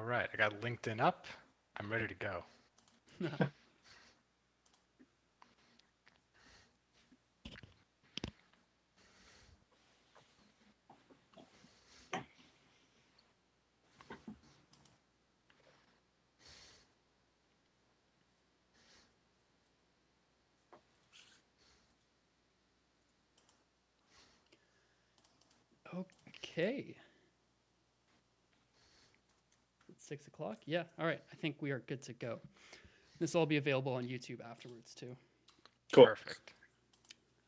right, I got LinkedIn up. I'm ready to go. Okay. It's 6 o'clock. Yeah. All right. I think we are good to go. This will all be available on YouTube afterwards too. Cool. Perfect.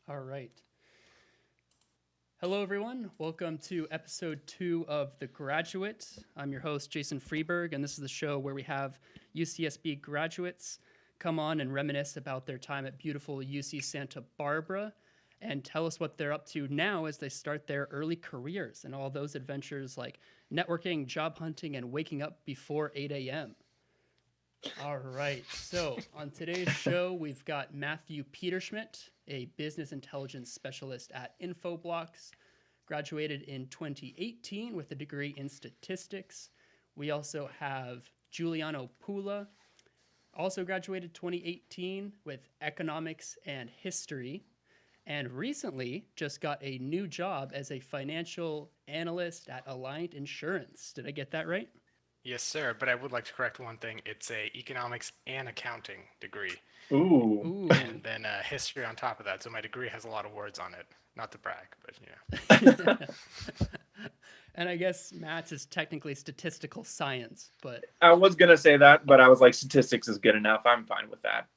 All right. Hello, everyone. Welcome to episode 2 of The Graduate. I'm your host, Jason Freeberg, and this is the show where we have UCSB graduates come on and reminisce about their time at beautiful UC Santa Barbara and tell us what they're up to now as they start their early careers and all those adventures like networking, job hunting, and waking up before 8 a.m. All right. So on today's show, we've got Matthew Peterschmidt, a business intelligence specialist at Infoblox, graduated in 2018 with a degree in statistics. We also have Juliano Pula, also graduated 2018 with economics and history, and recently just got a new job as a financial analyst at Alliant Insurance. Did I get that right? Yes, sir. But I would like to correct one thing. It's a economics and accounting degree, Ooh. Ooh. and then history on top of that. So my degree has a lot of words on it. Not to brag, but yeah. And I guess maths is technically statistical science, but I was going to say that, but I was like, statistics is good enough. I'm fine with that.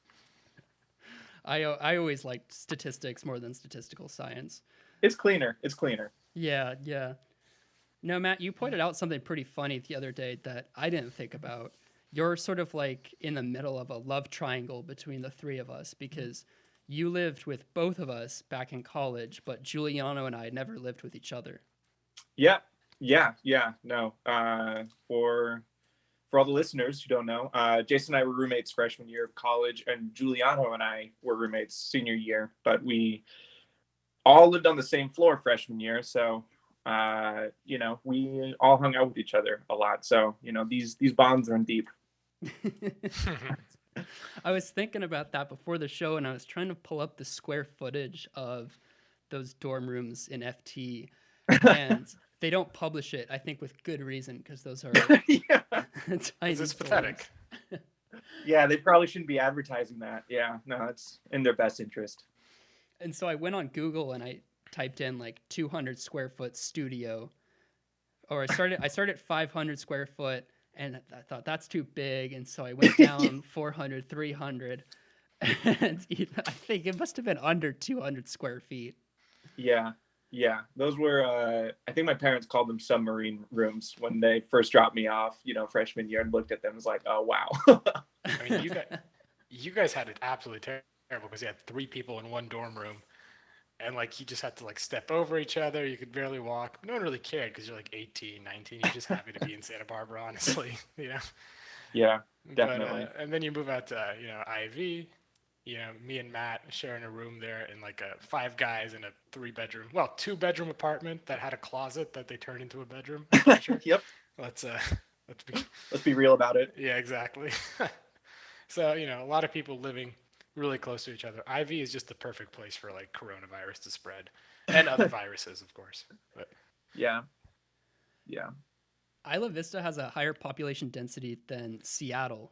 I always liked statistics more than statistical science. It's cleaner. It's cleaner. Yeah, yeah. No, Matt, you pointed out something pretty funny the other day that I didn't think about. You're sort of like in the middle of a love triangle between the three of us because you lived with both of us back in college, but Giuliano and I never lived with each other. Yeah. No. For all the listeners who don't know, Jason and I were roommates freshman year of college, and Giuliano and I were roommates senior year. But we all lived on the same floor freshman year, so we all hung out with each other a lot. So these bonds are in deep. I was thinking about that before the show, and I was trying to pull up the square footage of those dorm rooms in FT, and they don't publish it, I think, with good reason, because those are Yeah. tiny This is dorms. pathetic. Yeah, they probably shouldn't be advertising that. Yeah, no, it's in their best interest. And so I went on Google and I typed in like 200 square foot studio, or I started at 500 square foot, and I thought that's too big, and so I went down 400, 300, and I think it must have been under 200 square feet. Yeah. Those were, I think my parents called them submarine rooms when they first dropped me off, freshman year, and looked at them and was like, oh, wow. I mean, you guys had it absolutely terrible because you had 3 people in one dorm room, and like you just had to like step over each other. You could barely walk. No one really cared because you're like 18, 19. You're just happy to be in Santa Barbara, honestly. Yeah, definitely. But and then you move out to IV. Me and Matt sharing a room there, in like 5 guys in a 3-bedroom, well, 2-bedroom apartment that had a closet that they turned into a bedroom. Sure. Yep. Let's Let's be real about it. yeah, exactly. So a lot of people living really close to each other. IV is just the perfect place for like coronavirus to spread, and other viruses, of course. But Yeah. Isla Vista has a higher population density than Seattle.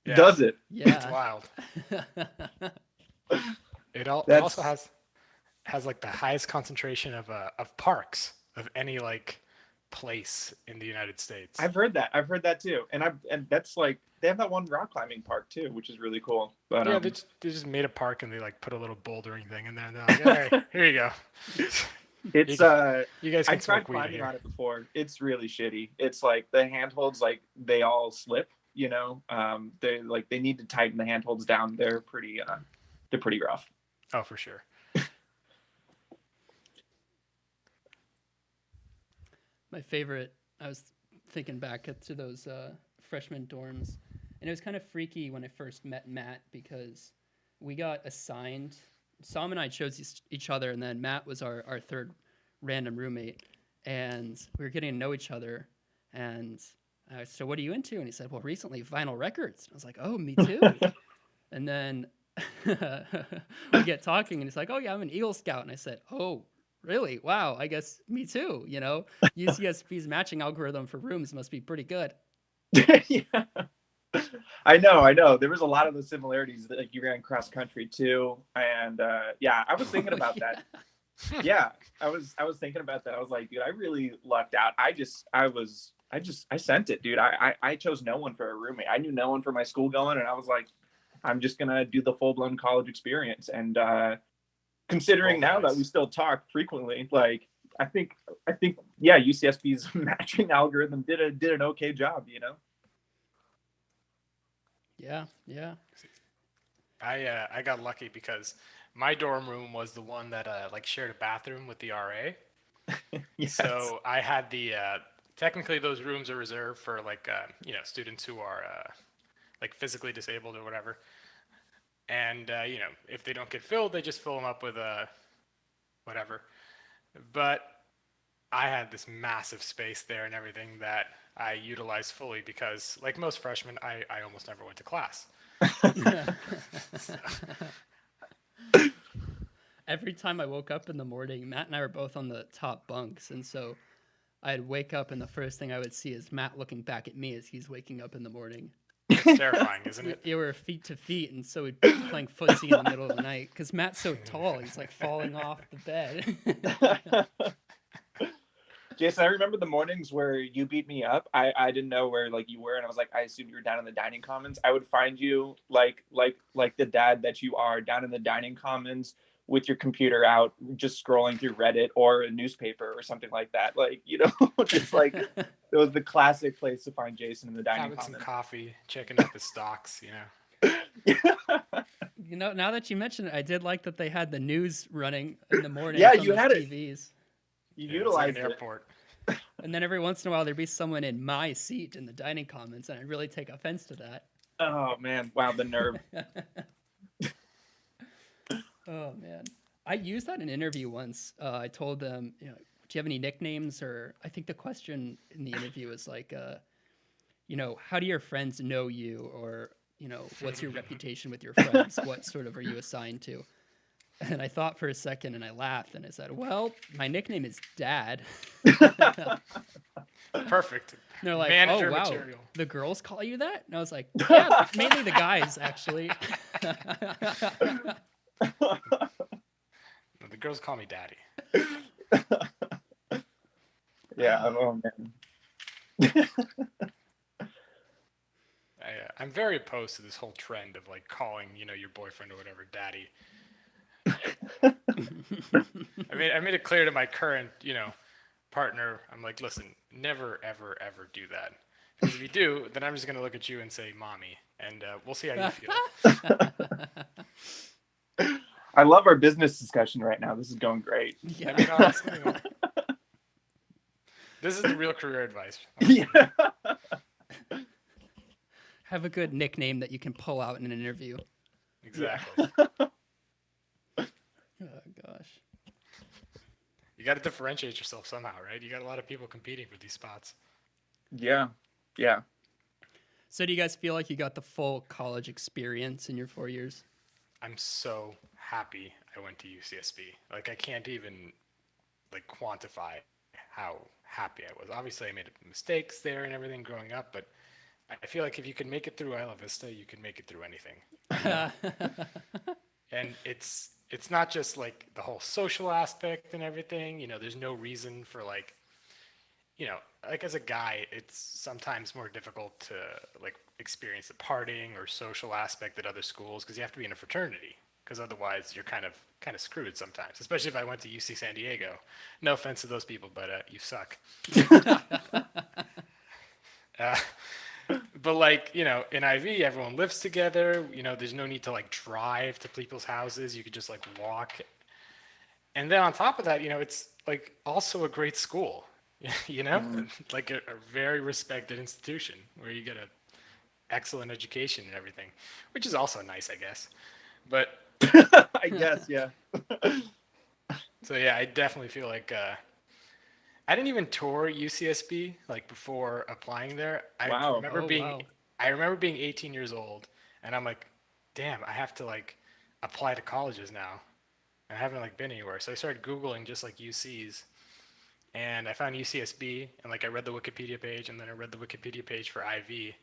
yeah, Does it? it's Yeah. wild. It That's also has like the highest concentration of parks of any like place in the United States. I've heard that too, and that's like they have that one rock climbing park too, which is really cool. But Yeah, they just made a park and they like put a little bouldering thing in there. And they're like, all right, here you go. it's You guys I can tried smoke weed climbing here. on it before. It's really shitty. It's like the handholds, like they all slip. They need to tighten the handholds down. They're pretty rough. Oh, for sure. My favorite, I was thinking back to those freshman dorms, and it was kind of freaky when I first met Matt because we got assigned. Sam and I chose each other, and then Matt was our third random roommate, and we were getting to know each other. And So what are you into? And he said, well, recently vinyl records. And I was like, oh, me too. And then we get talking, and he's like, oh yeah, I'm an Eagle Scout. And I said, oh, really? Wow, I guess me too. UCSB's matching algorithm for rooms must be pretty good. Yeah. I know. There was a lot of the similarities. Like you ran cross country too, and yeah, I was thinking about that. Yeah, I was thinking about that. I was like, dude, I really lucked out. I sent it, dude. I chose no one for a roommate. I knew no one for my school going, and I was like, I'm just gonna do the full blown college experience. And considering now that we still talk frequently, like I think yeah, UCSB's matching algorithm did an okay job, Yeah. I got lucky because my dorm room was the one that like shared a bathroom with the RA. Yes. So I had the technically those rooms are reserved for like students who are like physically disabled or whatever. And if they don't get filled, they just fill them up with whatever. But I had this massive space there and everything that I utilized fully because, like most freshmen, I almost never went to class. Every time I woke up in the morning, Matt and I were both on the top bunks, and so I'd wake up and the first thing I would see is Matt looking back at me as he's waking up in the morning. It's terrifying, isn't it? We were feet to feet, and so we'd be playing footsie in the middle of the night because Matt's so tall, he's like falling off the bed. Jason, I remember the mornings where you beat me up. I didn't know where like you were, and I was like, I assumed you were down in the dining commons. I would find you like the dad that you are down in the dining commons with your computer out, just scrolling through Reddit or a newspaper or something like that. Like, just like it was the classic place to find Jason in the dining commons. Having some coffee, checking out the stocks, Now that you mention it, I did like that they had the news running in the morning. Yeah, you had TVs. You utilized like an airport. And then every once in a while, there'd be someone in my seat in the dining commons, and I'd really take offense to that. Oh, man. Wow, the nerve. Oh, man. I used that in an interview once. I told them, do you have any nicknames? Or I think the question in the interview was like, how do your friends know you? Or, what's your reputation with your friends? What sort of are you assigned to? And I thought for a second, and I laughed, and I said, well, my nickname is Dad. Perfect. And they're like, Manager oh, wow, material. The girls call you that? And I was like, yeah, mainly the guys, actually. The girls call me Daddy. Yeah, oh, man. I'm very opposed to this whole trend of like calling, your boyfriend or whatever Daddy. I made it clear to my current, partner. I'm like, listen, never, ever, ever do that. Because if you do, then I'm just gonna look at you and say, "Mommy," and we'll see how you feel. I love our business discussion right now. This is going great. Yeah. I mean, honestly, this is the real career advice. Yeah. Have a good nickname that you can pull out in an interview. Exactly. Oh, gosh. You got to differentiate yourself somehow, right? You got a lot of people competing for these spots. Yeah. So do you guys feel like you got the full college experience in your 4 years? I'm so happy I went to UCSB. Like, I can't even like quantify how happy I was. Obviously, I made mistakes there and everything growing up, but I feel like if you can make it through Isla Vista, you can make it through anything. And it's not just like the whole social aspect and everything. There's no reason for like as a guy, it's sometimes more difficult to like experience the partying or social aspect at other schools because you have to be in a fraternity. Because otherwise, you're kind of screwed sometimes. Especially if I went to UC San Diego. No offense to those people, but you suck. But like in IV, everyone lives together. There's no need to like drive to people's houses. You could just like walk. And then on top of that, it's like also a great school. Like a very respected institution where you get an excellent education and everything, which is also nice, I guess. But I guess, yeah. So yeah, I definitely feel like I didn't even tour UCSB like before applying there. Wow. Oh, wow. I remember being 18 years old, and I'm like, damn, I have to like apply to colleges now. And I haven't like been anywhere. So I started Googling just like UCs, and I found UCSB, and like I read the Wikipedia page, and then I read the Wikipedia page for IV,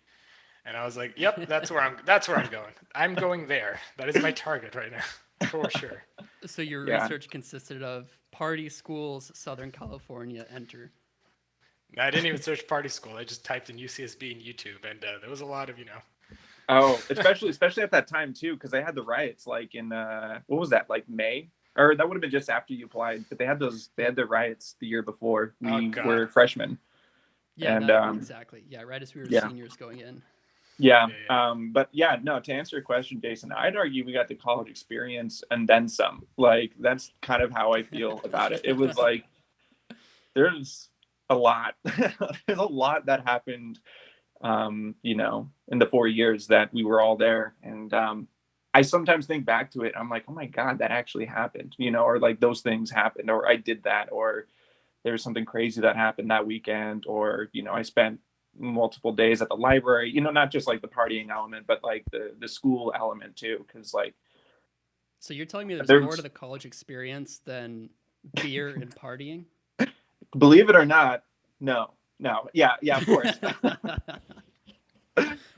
and I was like, yep, that's where I'm going. I'm going there. That is my target right now, for sure. So your Yeah. research consisted of party schools, Southern California, enter. I didn't even search party school. I just typed in UCSB in YouTube, and there was a lot of Oh, especially at that time too, because they had the riots like in what was that, like May? Or that would have been just after you applied, but they had the riots the year before we God. were freshmen. Yeah, And, exactly. Yeah, right as we were yeah. seniors going in. Yeah. Yeah. But yeah, no, to answer your question, Jason, I'd argue we got the college experience and then some. Like, that's kind of how I feel about it. It was like, there's a lot. There's a lot that happened, you know, in the 4 years that we were all there. And I sometimes think back to it. I'm like, oh my God, that actually happened, you know, or like those things happened, or I did that, or there was something crazy that happened that weekend, or, you know, I spent multiple days at the library, you know, not just like the partying element, but like the school element too. Cause like, So you're telling me there's There's- more to the college experience than beer and partying? believe it or not, no, yeah, of course.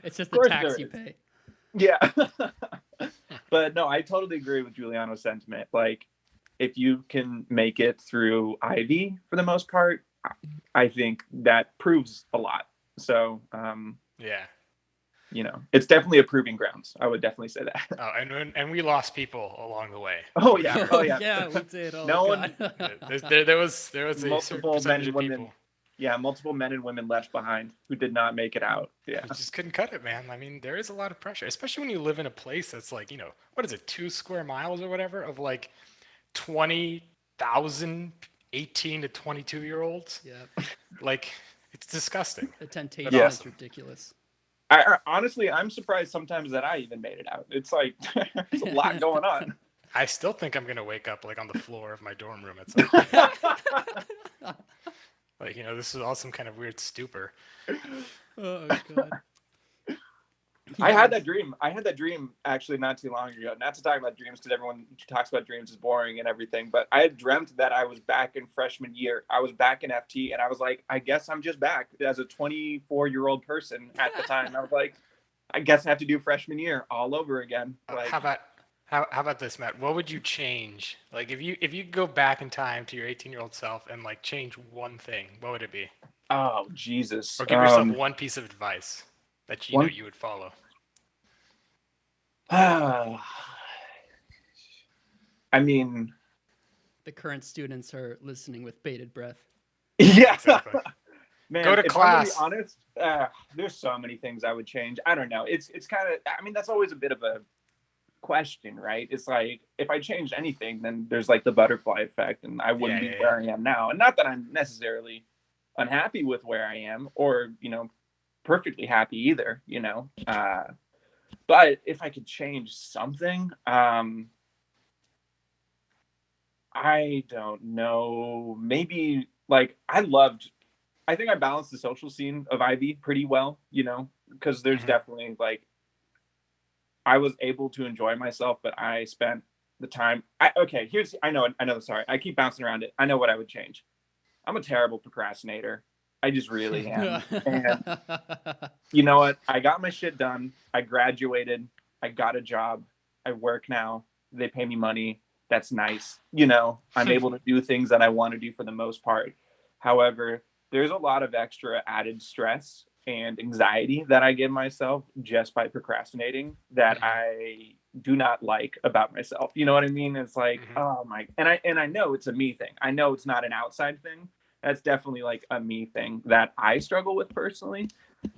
It's just Of course the tax there you is. pay. Yeah. But no, I totally agree with Giuliano's sentiment. Like, if you can make it through Ivy for the most part, I think that proves a lot. So, yeah. you know, it's definitely a proving grounds. I would definitely say that. Oh, and we lost people along the way. Oh yeah, oh yeah. Yeah, we did. Oh, No God. There was a certain Multiple men percentage and of women. people Yeah, multiple men and women left behind who did not make it out. Yeah. who just couldn't cut it, man. I mean, there is a lot of pressure, especially when you live in a place that's like, what is it, 2 square miles or whatever of like 20,000 18 to 22-year-olds. Yeah. Like, it's disgusting. The temptation Yeah. is ridiculous. I honestly, I'm surprised sometimes that I even made it out. It's like there's a lot going on. I still think I'm gonna wake up like on the floor of my dorm room at some point. Like, this is all some kind of weird stupor. Oh, God. I had that dream. Actually not too long ago. Not to talk about dreams because everyone talks about dreams is boring and everything, but I had dreamt that I was back in freshman year. I was back in FT, and I was like, I guess I'm just back as a 24-year-old person at the time. I was like, I guess I have to do freshman year all over again. Like, How about this, Matt? What would you change? Like, if you could go back in time to your 18-year-old self and like change one thing, what would it be? oh Jesus! Or give yourself one piece of advice that you know you would follow. I mean, The current students are listening with bated breath. yeah. Exactly. Man, Go to if class. I'm gonna be honest, there's so many things I would change. I don't know. It's kind of. I mean, that's always a bit of a question, right? It's like if I changed anything, then there's like the butterfly effect, and I wouldn't be where I am now. And not that I'm necessarily unhappy with where I am, or perfectly happy either. But if I could change something, I don't know. Maybe like I think I balanced the social scene of Ivy pretty well, because there's definitely like I was able to enjoy myself, but I spent the time. I know. Sorry, I keep bouncing around it. I know what I would change. I'm a terrible procrastinator. I just really am. And you know what? I got my shit done. I graduated. I got a job. I work now. They pay me money. That's nice. I'm able to do things that I want to do for the most part. However, there's a lot of extra added stress and anxiety that I give myself just by procrastinating that I do not like about myself. You know what I mean? It's like, oh my, and I know it's a me thing. I know it's not an outside thing. That's definitely like a me thing that I struggle with personally.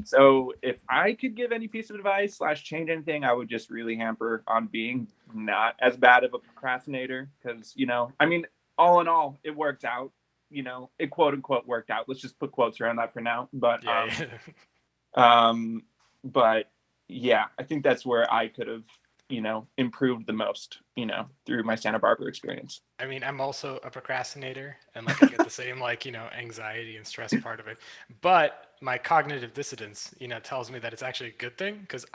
So if I could give any piece of advice / change anything, I would just really hamper on being not as bad of a procrastinator. Because, I mean, all in all, it worked out. It quote unquote worked out. Let's just put quotes around that for now. But but yeah, I think that's where I could have improved the most, through my Santa Barbara experience. I mean, I'm also a procrastinator, and like I get the same like anxiety and stress part of it. But my cognitive dissonance, tells me that it's actually a good thing because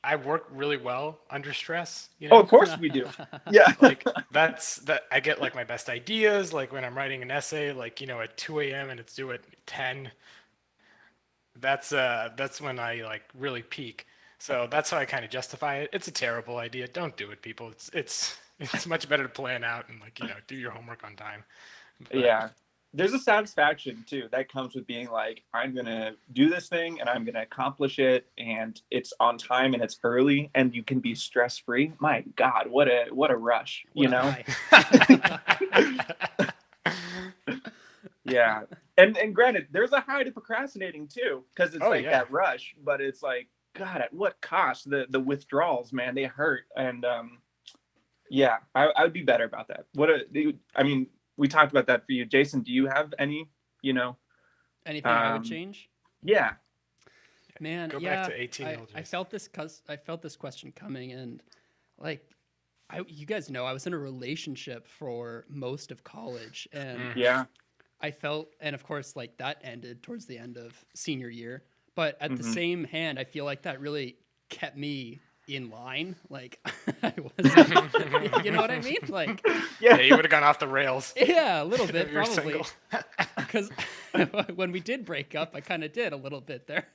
I work really well under stress. Oh, of course we do. Yeah. Like that I get like my best ideas like when I'm writing an essay like at 2 a.m. and it's due at 10. That's when I like really peak. So that's how I kind of justify it. It's a terrible idea. Don't do it, people. It's much better to plan out and like do your homework on time. But, Yeah. There's a satisfaction too that comes with being like, I'm gonna do this thing and I'm gonna accomplish it, and it's on time and it's early and you can be stress free. My God, what a rush, Yeah. And granted, there's a high to procrastinating too, because it's that rush, but it's like, God, at what cost? The withdrawals, man, they hurt. And yeah, I would be better about that. We talked about that for you. Jason, do you have any, anything I would change? Yeah. Man, Go back to 18-year-old I felt this question coming, and like you guys know, I was in a relationship for most of college, and yeah. I felt, and of course, like that ended towards the end of senior year. But at the same hand, I feel like that really kept me in line. Like I wasn't, you know what I mean? Like, yeah, you would have gone off the rails. Yeah, a little bit probably. Because when we did break up, I kind of did a little bit there.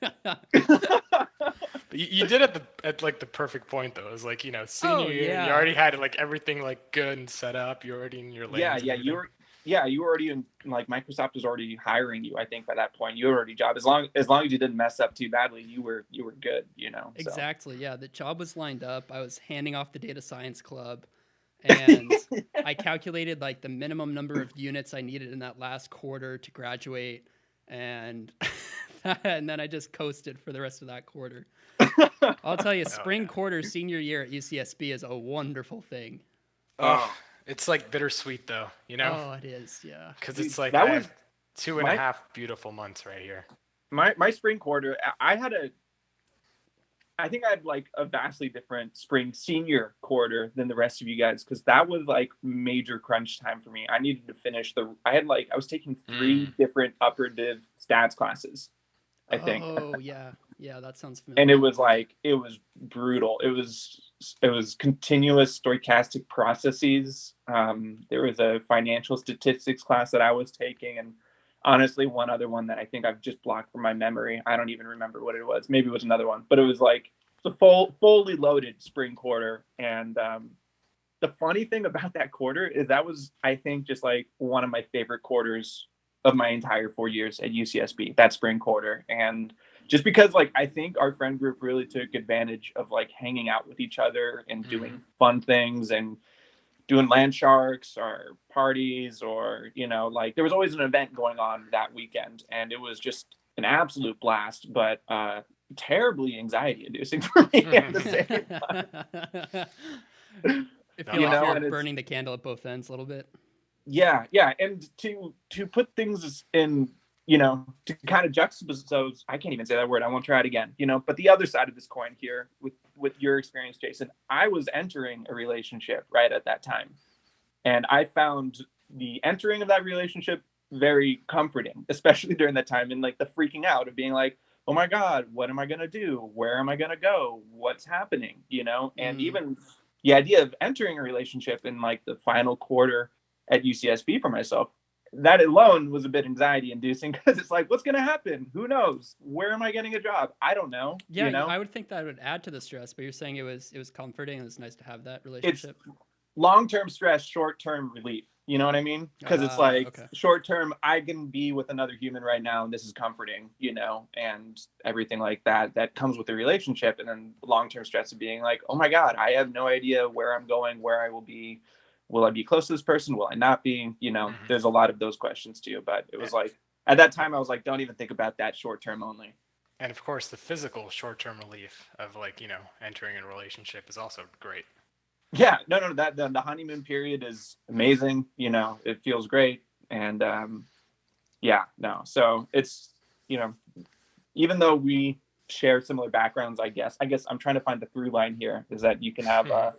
You did it at like the perfect point though. It was like senior year, you already had like everything like good and set up. You're already in your lanes. You were already in, like, Microsoft was already hiring you. I think by that point you were already job, as long as you didn't mess up too badly, you were good. So. Exactly. Yeah, the job was lined up. I was handing off the data science club, and I calculated like the minimum number of units I needed in that last quarter to graduate, and and then I just coasted for the rest of that quarter. I'll tell you, spring quarter senior year at UCSB is a wonderful thing. Oh. It's like bittersweet though, Oh, it is, yeah. Because it's like I have 2.5 beautiful months right here. My spring quarter, I think I had like a vastly different spring senior quarter than the rest of you guys, because that was like major crunch time for me. I needed to finish I was taking 3 different upper div stats classes, I think. Oh yeah, that sounds familiar. And it was brutal. It was continuous stochastic processes. There was a financial statistics class that I was taking, and honestly, one other one that I think I've just blocked from my memory. I don't even remember what it was. Maybe it was another one, but it was like the fully loaded spring quarter. And the funny thing about that quarter is that was, I think, just like one of my favorite quarters of my entire 4 years at UCSB, that spring quarter. And just because, like, I think our friend group really took advantage of like hanging out with each other and doing fun things and doing land sharks or parties, or like there was always an event going on that weekend, and it was just an absolute blast, but terribly anxiety inducing for me at the same time. If you're burning the candle at both ends a little bit. Yeah, and to put things in, to kind of juxtapose, I can't even say that word, I won't try it again, but the other side of this coin here with your experience, Jason, I was entering a relationship right at that time, and I found the entering of that relationship very comforting, especially during that time, and like the freaking out of being like, oh my God, what am I going to do? Where am I going to go? What's happening? And even the idea of entering a relationship in like the final quarter at UCSB for myself, that alone was a bit anxiety inducing, because it's like, what's going to happen? Who knows? Where am I getting a job? I don't know. Yeah, I would think that would add to the stress, but you're saying it was comforting. It was nice to have that relationship. It's long-term stress, short-term relief. You know what I mean? Because it's like, short-term, I can be with another human right now, and this is comforting, and everything like that comes with the relationship. And then long-term stress of being like, oh my God, I have no idea where I'm going, where I will be. Will I be close to this person? Will I not be? There's a lot of those questions too. But it was like, at that time, I was like, don't even think about that short term only. And of course, the physical short term relief of like, entering a relationship is also great. Yeah, no, that the honeymoon period is amazing. It feels great. And so it's, even though we share similar backgrounds, I guess. I'm trying to find the through line here is that you can have a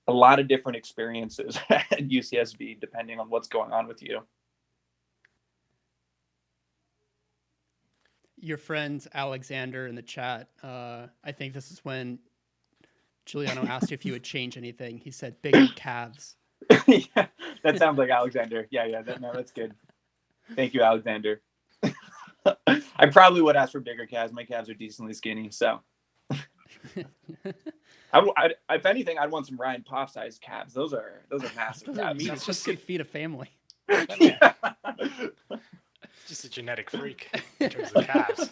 lot of different experiences at UCSB depending on what's going on with you. Your friend Alexander in the chat, I think this is when Juliano asked you if you would change anything. He said bigger calves. Yeah, that sounds like Alexander. Yeah, that's good. Thank you, Alexander. I probably would ask for bigger calves. My calves are decently skinny, so. If anything, I'd want some Ryan Poff sized calves. Those are massive. Those calves. are meat. It's just could feed a family. Yeah. Just a genetic freak in terms of calves.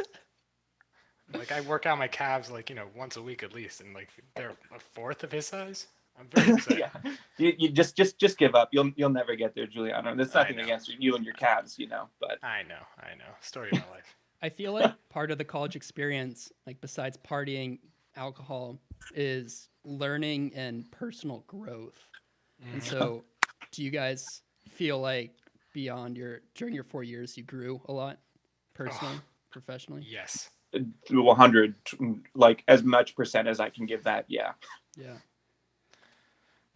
Like I work out my calves like once a week at least, and like they're a fourth of his size. I'm very upset. Yeah. You just give up. You'll never get there, Juliano. There's nothing against you and your calves, but I know. Story of my life. I feel like part of the college experience, like besides partying, alcohol, is learning and personal growth. And so, do you guys feel like during your 4 years, you grew a lot personally, professionally? Yes. 100, like as much percent as I can give that. Yeah.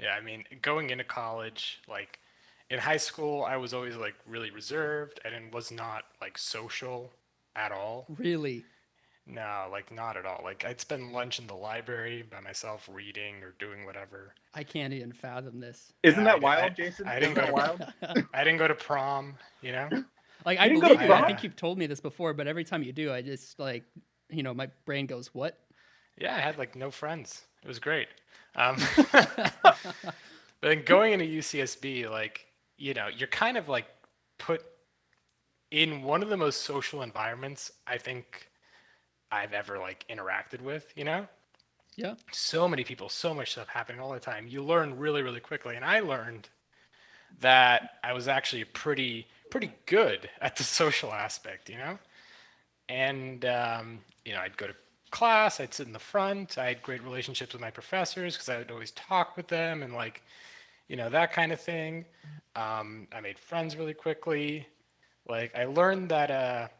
I mean, going into college, like in high school, I was always like really reserved and was not like social at all. Really? No, like not at all. Like I'd spend lunch in the library by myself reading or doing whatever. I can't even fathom this. Isn't that wild, Jason? I didn't go to prom, Like I believe you. I think you've told me this before, but every time you do, I just like, my brain goes, "What?" Yeah, I had like no friends. It was great. But then going into UCSB, like, you're kind of like put in one of the most social environments I think I've ever like interacted with, Yeah. So many people, so much stuff happening all the time. You learn really, really quickly. And I learned that I was actually pretty good at the social aspect, And, I'd go to class, I'd sit in the front, I had great relationships with my professors because I would always talk with them and like, that kind of thing. I made friends really quickly. Like I learned that,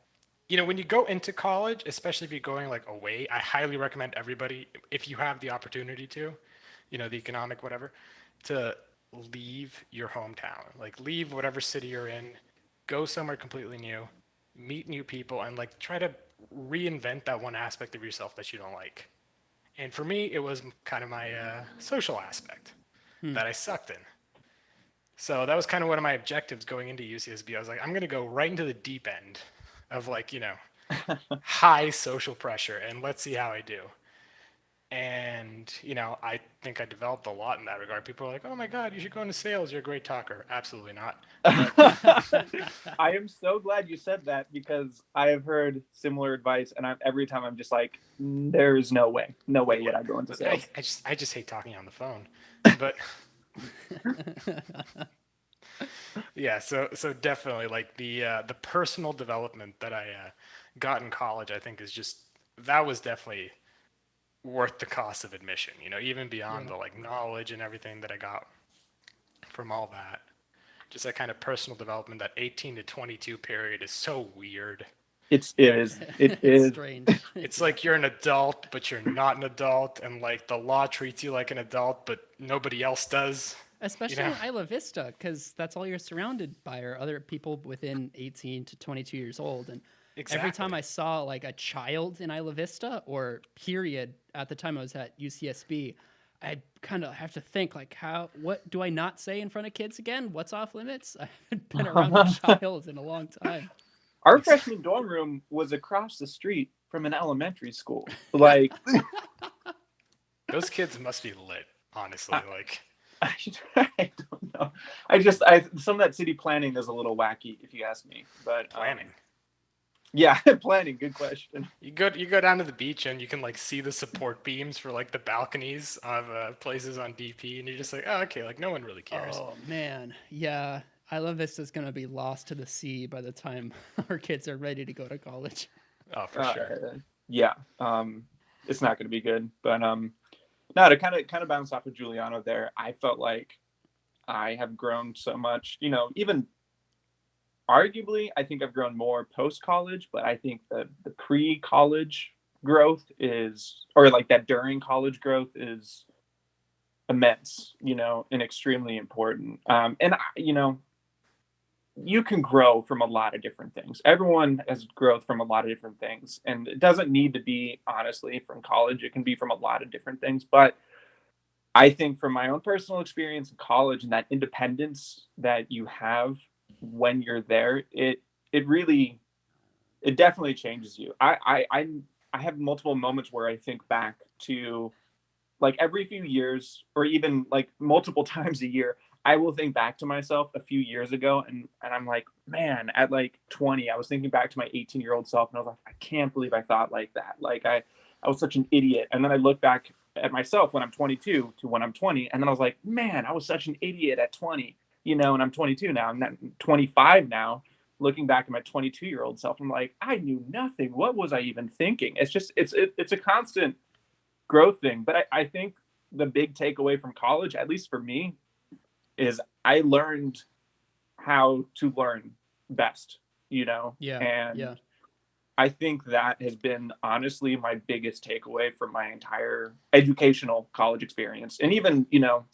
when you go into college, especially if you're going like away, I highly recommend everybody, if you have the opportunity to, the economic whatever, to leave your hometown. Like leave whatever city you're in, go somewhere completely new, meet new people, and like try to reinvent that one aspect of yourself that you don't like. And for me, it was kind of my social aspect that I sucked in. So that was kind of one of my objectives going into UCSB. I was like, I'm going to go right into the deep end of like, high social pressure and let's see how I do. And, I think I developed a lot in that regard. People are like, oh my God, you should go into sales. You're a great talker. Absolutely not. I am so glad you said that because I have heard similar advice and every time I'm just like, there's no way would I go into sales. I just hate talking on the phone, but yeah, so definitely like the personal development that I got in college, I think that was definitely worth the cost of admission, even beyond the like knowledge and everything that I got from all that. Just that kind of personal development, that 18 to 22 period is so weird. It is strange. It's like you're an adult, but you're not an adult, and like the law treats you like an adult, but nobody else does. Especially in Isla Vista, because that's all you're surrounded by are other people within 18 to 22 years old. And every time I saw like a child in Isla Vista or period at the time I was at UCSB, I kind of have to think like, what do I not say in front of kids again? What's off limits? I haven't been around a child in a long time. Our freshman dorm room was across the street from an elementary school. Like those kids must be lit, honestly. Like I don't know. Some of that city planning is a little wacky, if you ask me. But planning. Yeah, planning. Good question. You go down to the beach and you can like see the support beams for like the balconies of places on DP, and you're just like, oh, okay, like no one really cares. Oh man, yeah. Isla Vista's gonna be lost to the sea by the time our kids are ready to go to college. Oh, for sure. Yeah, it's not gonna be good. But no, to kind of bounce off of Juliano there, I felt like I have grown so much. Even arguably, I think I've grown more post college, but I think the pre college growth is, or like that during college growth is immense, you know, and extremely important. And you know, you can grow from a lot of different things. Everyone has growth from a lot of different things, and it doesn't need to be honestly from college. It can be from a lot of different things. But I think from my own personal experience in college and that independence that you have when you're there, it really, it definitely changes you. I have multiple moments where I think back to, like, every few years, or even like multiple times a year, I will think back to myself a few years ago, and I'm like, man, at like 20, I was thinking back to my 18-year-old self, and I was like, I can't believe I thought like that. Like I was such an idiot. And then I look back at myself when I'm 22 to when I'm 20, and then I was like, man, I was such an idiot at 20, you know, and I'm 22 now. I'm not 25 now. Looking back at my 22-year-old self, I'm like, I knew nothing. What was I even thinking? It's just it's a constant growth thing. But I think the big takeaway from college, at least for me, is I learned how to learn best, you know? Yeah. And Yeah. I think that has been honestly my biggest takeaway from my entire educational college experience. And even, you know,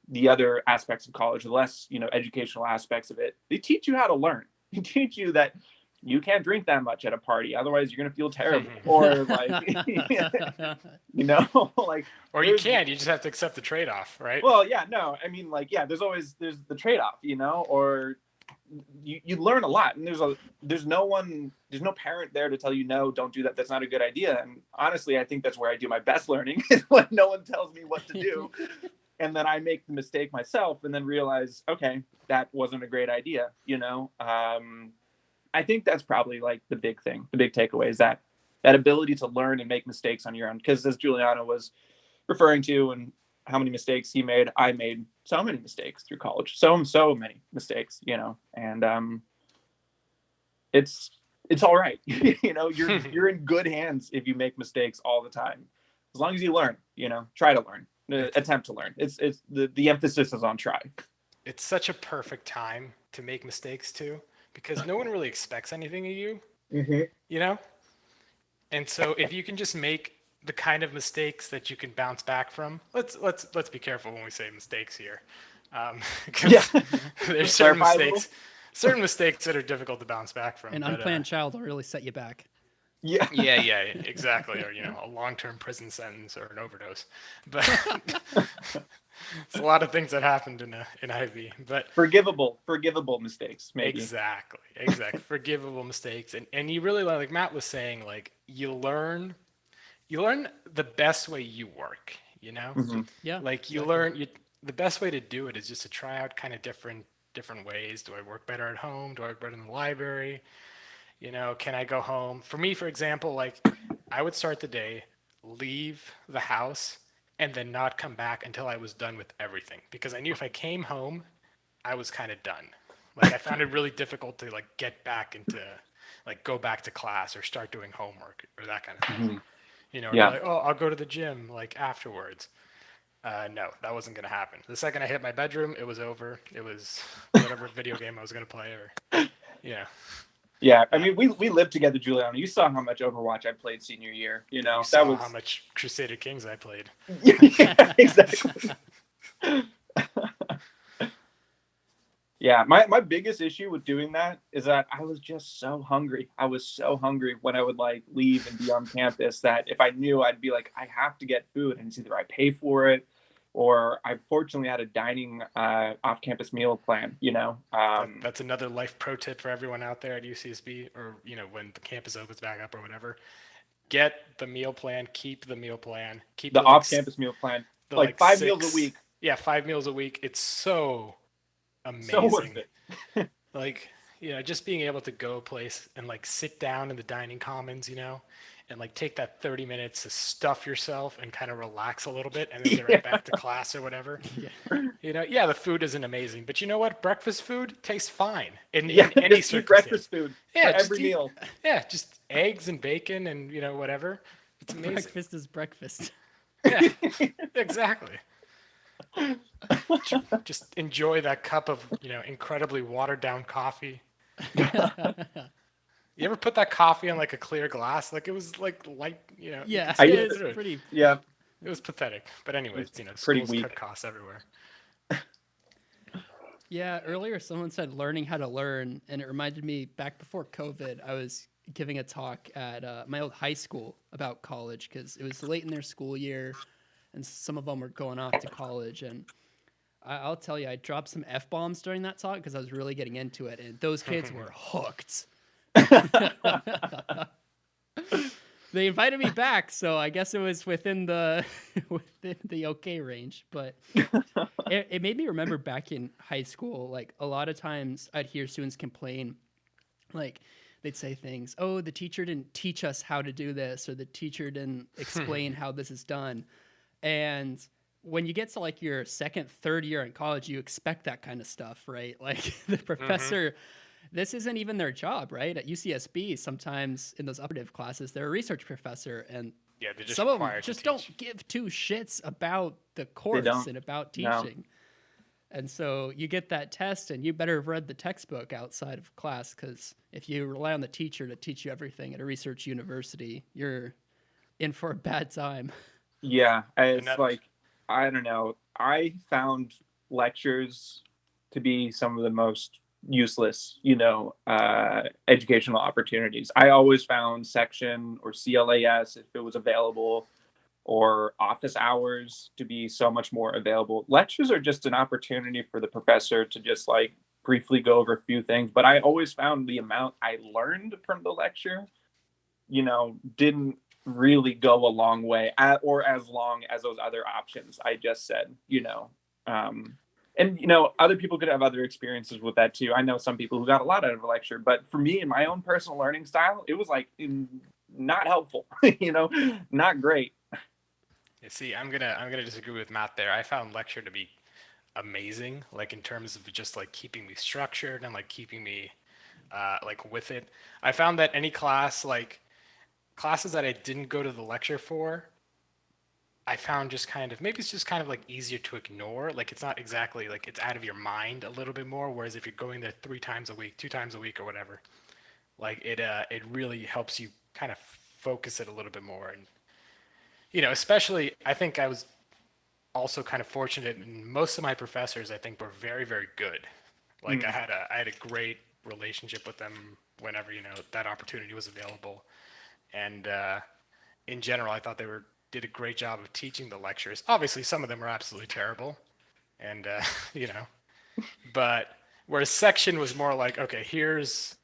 the other aspects of college, the less, you know, educational aspects of it, they teach you how to learn. They teach you that you can't drink that much at a party, otherwise you're going to feel terrible. Or like, you know, like, or you can't, you just have to accept the trade-off, right? well, yeah, no, I mean, like, yeah, there's the trade-off, you know, or you learn a lot, and there's no parent there to tell you, no, don't do that, that's not a good idea. And honestly, I think that's where I do my best learning, is when no one tells me what to do. And then I make the mistake myself and then realize, okay, that wasn't a great idea, you know. I think that's probably like the big thing, the big takeaway, is that ability to learn and make mistakes on your own. Because as Juliano was referring to, and how many mistakes he made, I made so many mistakes through college, so many mistakes, you know. And it's all right. You know, you're in good hands if you make mistakes all the time, as long as you learn, you know, try to learn, attempt to learn. It's the emphasis is on try. It's such a perfect time to make mistakes too, because no one really expects anything of you, you know? And so if you can just make the kind of mistakes that you can bounce back from, let's be careful when we say mistakes here. Because there's certain mistakes that are difficult to bounce back from. An unplanned child will really set you back. Yeah, exactly. Or, you know, a long-term prison sentence or an overdose. But it's a lot of things that happened in Ivy. But forgivable mistakes, maybe. Exactly. Forgivable mistakes. And you really, like Matt was saying, like, you learn the best way you work, you know? Mm-hmm. Yeah. Like, you learn the best way to do it is just to try out kind of different ways. Do I work better at home? Do I work better in the library? You know, can I go home? For me, for example, like, I would start the day, leave the house, and then not come back until I was done with everything. Because I knew if I came home, I was kind of done. Like, I found it really difficult to, like, get back into, like, go back to class or start doing homework or that kind of thing. Mm-hmm. You know, like, oh, I'll go to the gym, like, afterwards. No, that wasn't going to happen. The second I hit my bedroom, it was over. It was whatever video game I was going to play, or, yeah. Yeah, I mean, we lived together, Juliano. You saw how much Overwatch I played senior year. You know, that was how much Crusader Kings I played. Yeah, exactly. Yeah, my biggest issue with doing that is that I was just so hungry. I was so hungry when I would, like, leave and be on campus, that if I knew, I'd be like, I have to get food, and it's either I pay for it, or I fortunately had a dining off-campus meal plan, you know. That's another life pro tip for everyone out there at UCSB, or, you know, when the campus opens back up or whatever. Get the meal plan, keep the meal plan. Keep the off-campus meal plan. Like 5 meals a week. Yeah, 5 meals a week. It's so amazing. So worth it. Like, you know, just being able to go a place and, like, sit down in the dining commons, you know, and, like, take that 30 minutes to stuff yourself and kind of relax a little bit and then get right back to class or whatever. You know, the food isn't amazing, but you know what? Breakfast food tastes fine in any circumstance. Breakfast food for every meal. Yeah, just eggs and bacon and, you know, whatever. It's amazing. Breakfast is breakfast. Yeah, exactly. Just enjoy that cup of, you know, incredibly watered down coffee. You ever put that coffee on like a clear glass? Like it was like light, you know. You Yeah, could see it it was through it. pretty. Yeah, It was pathetic. But anyways, it's you know, pretty schools cut weak. costs everywhere. Yeah, earlier someone said learning how to learn, and it reminded me back before COVID, I was giving a talk at my old high school about college because it was late in their school year, and some of them were going off to college. And I'll tell you, I dropped some F bombs during that talk because I was really getting into it, and those kids were hooked. They invited me back, so I guess it was within the within the okay range. But it made me remember back in high school, like a lot of times I'd hear students complain, like they'd say things, "Oh, the teacher didn't teach us how to do this," or "the teacher didn't explain how this is done." And when you get to like your second, third year in college, you expect that kind of stuff, right? Like the professor, this isn't even their job, right? At UCSB, sometimes in those operative classes, they're a research professor, and Yeah, they're just some of them required to just teach. don't give two shits about the course don't. and about No. teaching. And so you get that test, and you better have read the textbook outside of class, because if you rely on the teacher to teach you everything at a research university, you're in for a bad time. Yeah, it's that- like, I don't know. I found lectures to be some of the most useless, educational opportunities. I always found section or CLAS, if it was available, or office hours to be so much more available. Lectures are just an opportunity for the professor to just like briefly go over a few things. But I always found the amount I learned from the lecture, didn't really go a long way or as long as those other options I just said, and other people could have other experiences with that too. I know some people who got a lot out of a lecture, but for me, in my own personal learning style, it was like not helpful, not great. You see, I'm gonna disagree with Matt there. I found lecture to be amazing, like in terms of just like keeping me structured and like keeping me like with it. I found that any class, like classes that I didn't go to the lecture for, I found just kind of, maybe it's just kind of like easier to ignore. Like it's not exactly like it's out of your mind a little bit more. Whereas if you're going there 3 times a week, 2 times a week or whatever, like it really helps you kind of focus it a little bit more. And especially I think I was also kind of fortunate, and most of my professors I think were very, very good. Like I had a great relationship with them whenever that opportunity was available. And in general, I thought they did a great job of teaching the lectures. Obviously, some of them were absolutely terrible, and but whereas section was more like, okay, here's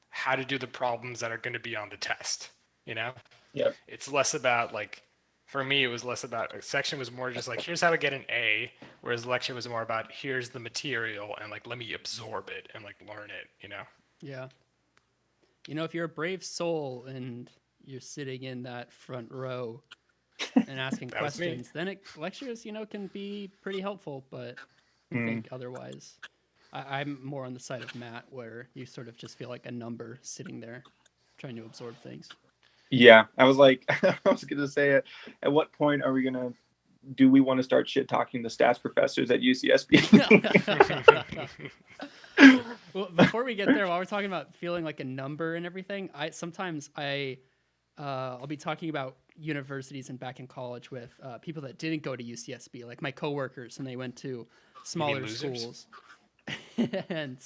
how to do the problems that are going to be on the test. Yep. It's less about like, for me, it was less about section was more just like, here's how to get an A, whereas lecture was more about here's the material and like let me absorb it and like learn it. Yeah. If you're a brave soul and you're sitting in that front row and asking That was me. questions, then lectures, can be pretty helpful. But I think otherwise, I'm more on the side of Matt, where you sort of just feel like a number sitting there trying to absorb things. Yeah, I was like, I was gonna say, at what point do we want to start shit talking the stats professors at UCSB? Well, before we get there, while we're talking about feeling like a number and everything, I'll be talking about universities and back in college with people that didn't go to UCSB, like my coworkers, and they went to smaller losers? schools. And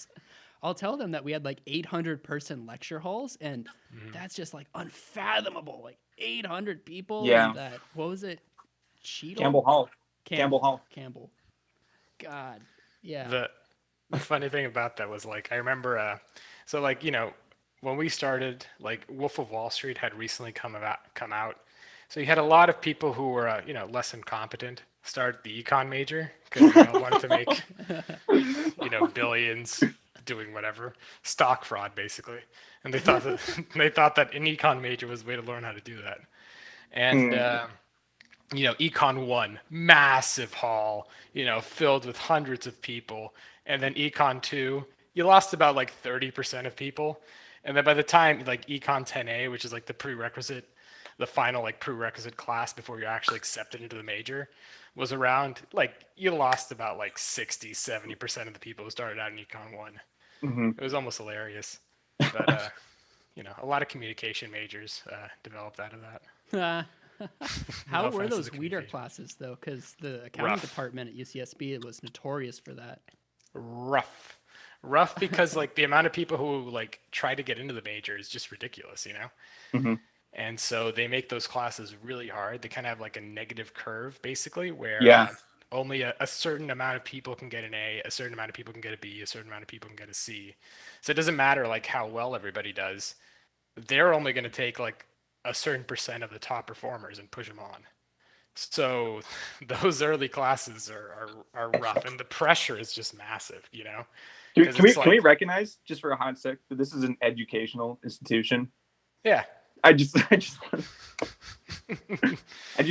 I'll tell them that we had like 800 person lecture halls, and that's just like unfathomable. Like 800 people. Yeah. And that, what was it? Cheadle? Campbell Hall. Campbell Hall. Campbell. God. Yeah. The funny thing about that was like I remember so like when we started, like Wolf of Wall Street had recently come out, so you had a lot of people who were less than competent start the econ major because they all wanted to make billions doing whatever stock fraud basically, and they thought that an econ major was the way to learn how to do that. And Econ 1, massive hall, filled with hundreds of people. And then Econ 2, you lost about like 30% of people. And then by the time like Econ 10A, which is like the final like prerequisite class before you're actually accepted into the major, was around, like you lost about like 60-70% of the people who started out in Econ 1. Mm-hmm. It was almost hilarious. But a lot of communication majors developed out of that. How No were offense to those the weeder communication. classes though? Because the accounting Rough. department at UCSB was notorious for that. Rough because like the amount of people who like try to get into the major is just ridiculous. Hmm. And so they make those classes really hard. They kind of have like a negative curve basically where Yeah. only a certain amount of people can get an A certain amount of people can get a B, a certain amount of people can get a C. So it doesn't matter like how well everybody does. They're only going to take like a certain percent of the top performers and push them on. So those early classes are rough, and the pressure is just massive. Because Can we it's can we like, recognize just for a hot sec that this is an educational institution? yeah, I just I just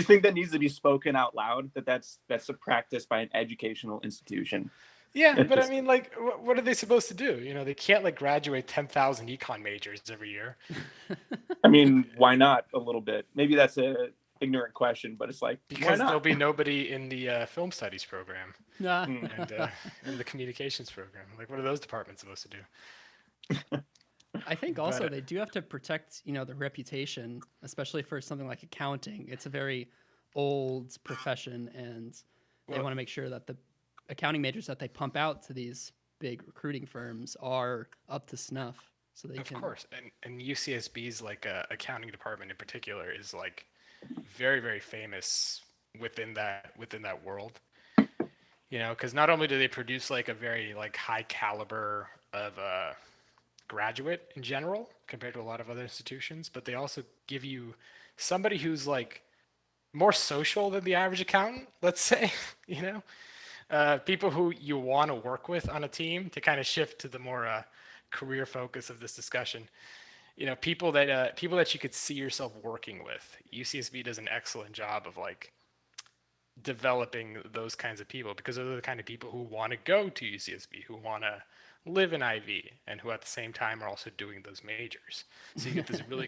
think that needs to be spoken out loud. That's a practice by an educational institution. yeah. It But I just, mean, like, what are they supposed to do? They can't like graduate 10,000 econ majors every year. I mean, why not a little bit? Maybe that's a ignorant question, but it's like, why Because there'll not? be nobody in the film studies program Mm. and in the communications program. Like, what are those departments supposed to do? I think But also they do have to protect, the reputation, especially for something like accounting. It's a very old profession, and they Well, want to make sure that the accounting majors that they pump out to these big recruiting firms are up to snuff, so they of can. course, and UCSB's like accounting department in particular is like very very famous within that world. Because not only do they produce like a very like high caliber of graduate in general compared to a lot of other institutions, but they also give you somebody who's like more social than the average accountant, let's say. you know, People who you want to work with on a team to kind of shift to the more career focus of this discussion. People that you could see yourself working with. UCSB does an excellent job of like developing those kinds of people because those are the kind of people who want to go to UCSB, who want to live in IV, and who at the same time are also doing those majors. So you get this really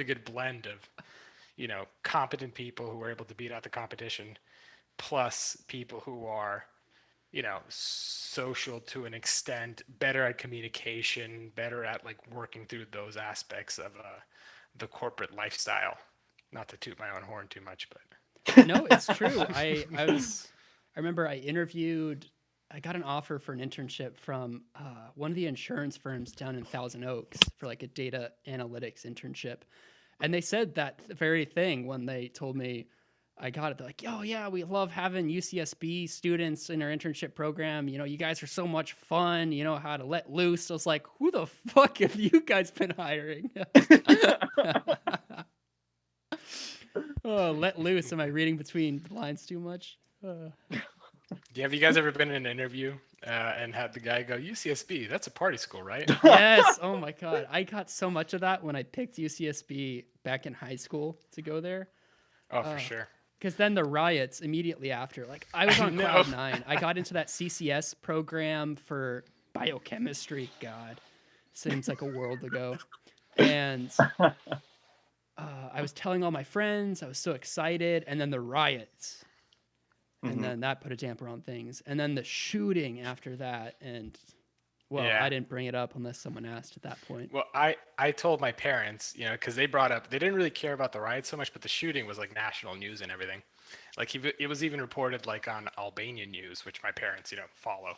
good blend of competent people who are able to beat out the competition, plus people who are social to an extent, better at communication, better at like working through those aspects of the corporate lifestyle. Not to toot my own horn too much, but No, it's true. I remember I interviewed. I got an offer for an internship from one of the insurance firms down in Thousand Oaks for like a data analytics internship, and they said that very thing when they told me I got it. They're like, "Oh yeah, we love having UCSB students in our internship program. You guys are so much fun. You know how to let loose." I was like, "Who the fuck have you guys been hiring?" Oh, let loose. Am I reading between the lines too much? have you guys ever been in an interview and had the guy go, UCSB, that's a party school, right? Yes. Oh my God. I got so much of that when I picked UCSB back in high school to go there. Oh, for sure. Because then the riots immediately after, like I was on know. cloud nine. I got into that CCS program for biochemistry. God, seems like a world ago. And I was telling all my friends, I was so excited. And then the riots. And Mhm. then that put a damper on things. And then the shooting after that. And well, Yeah. I didn't bring it up unless someone asked at that point. Well, I told my parents, because they brought up, they didn't really care about the riots so much, but the shooting was like national news and everything. Like it was even reported like on Albanian news, which my parents, follow.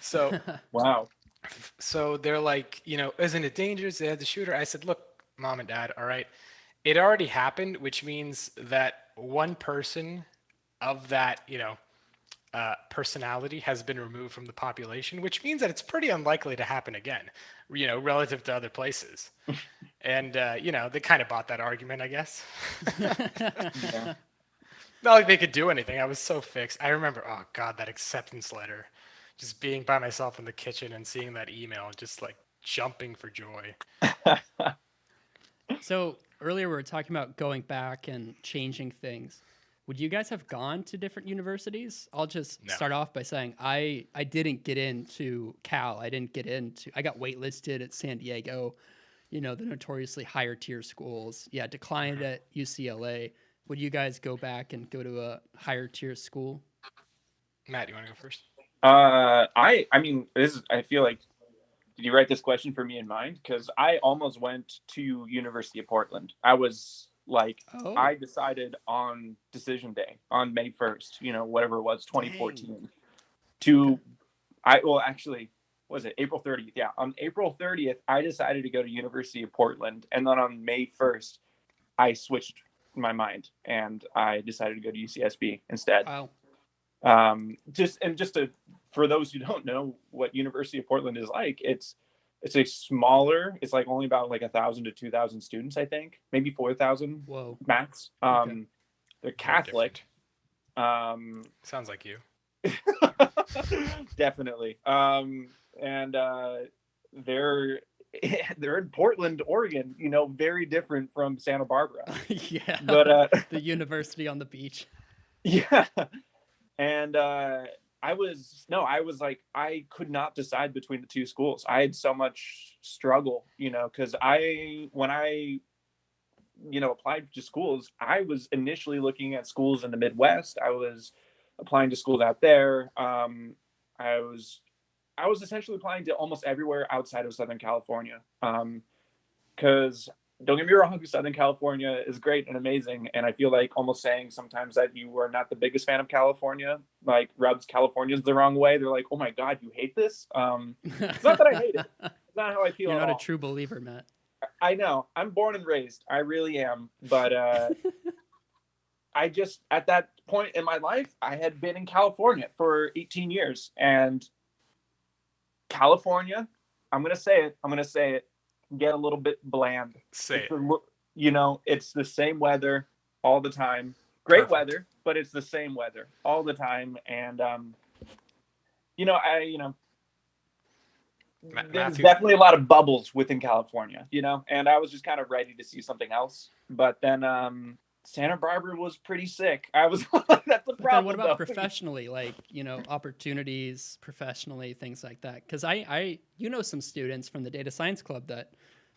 So, Wow. so they're like, isn't it dangerous? They had the shooter. I said, look, mom and dad, all right, it already happened, which means that one person of that, personality has been removed from the population, which means that it's pretty unlikely to happen again, relative to other places. And, they kind of bought that argument, I guess. Yeah. Not like they could do anything. I was so fixed. I remember, oh God, that acceptance letter. Just being by myself in the kitchen and seeing that email, just like jumping for joy. So earlier we were talking about going back and changing things. Would you guys have gone to different universities? I'll just No. start off by saying I didn't get into Cal. I got waitlisted at San Diego, the notoriously higher tier schools. Yeah, declined at UCLA. Would you guys go back and go to a higher tier school? Matt, you want to go first? I mean, I feel like Did you write this question for me in mind? Because I almost went to University of Portland. I was like, I decided on decision day on May 1st, whatever it was, 2014, actually, was it April 30th? Yeah. On April 30th, I decided to go to University of Portland. And then on May 1st, I switched my mind and I decided to go to UCSB instead. Wow. For those who don't know what University of Portland is like, it's a smaller, it's like only about like 1,000 to 2,000 students, I think, maybe 4,000 max. Okay. They're Catholic. Sounds like you. Definitely. And they're in Portland, Oregon, very different from Santa Barbara. Yeah. But the university on the beach. Yeah. And I was like, I could not decide between the two schools. I had so much struggle, because when I applied to schools, I was initially looking at schools in the Midwest. I was applying to schools out there. I was essentially applying to almost everywhere outside of Southern California. Because don't get me wrong, Southern California is great and amazing. And I feel like almost saying sometimes that you are not the biggest fan of California, like rubs Californians the wrong way. They're like, oh my God, you hate this? It's not that I hate it. It's not how I feel. You're not a true believer, Matt. I know. I'm born and raised. I really am. But I just, at that point in my life, I had been in California for 18 years. And California, I'm going to say it, get a little bit bland. It's the same weather all the time. Great Perfect. weather, but it's the same weather all the time. And, there's definitely a lot of bubbles within California, and I was just kind of ready to see something else. But then Santa Barbara was pretty sick. I was that's the problem. What about professionally, like, opportunities professionally, things like that? Because I some students from the data science club that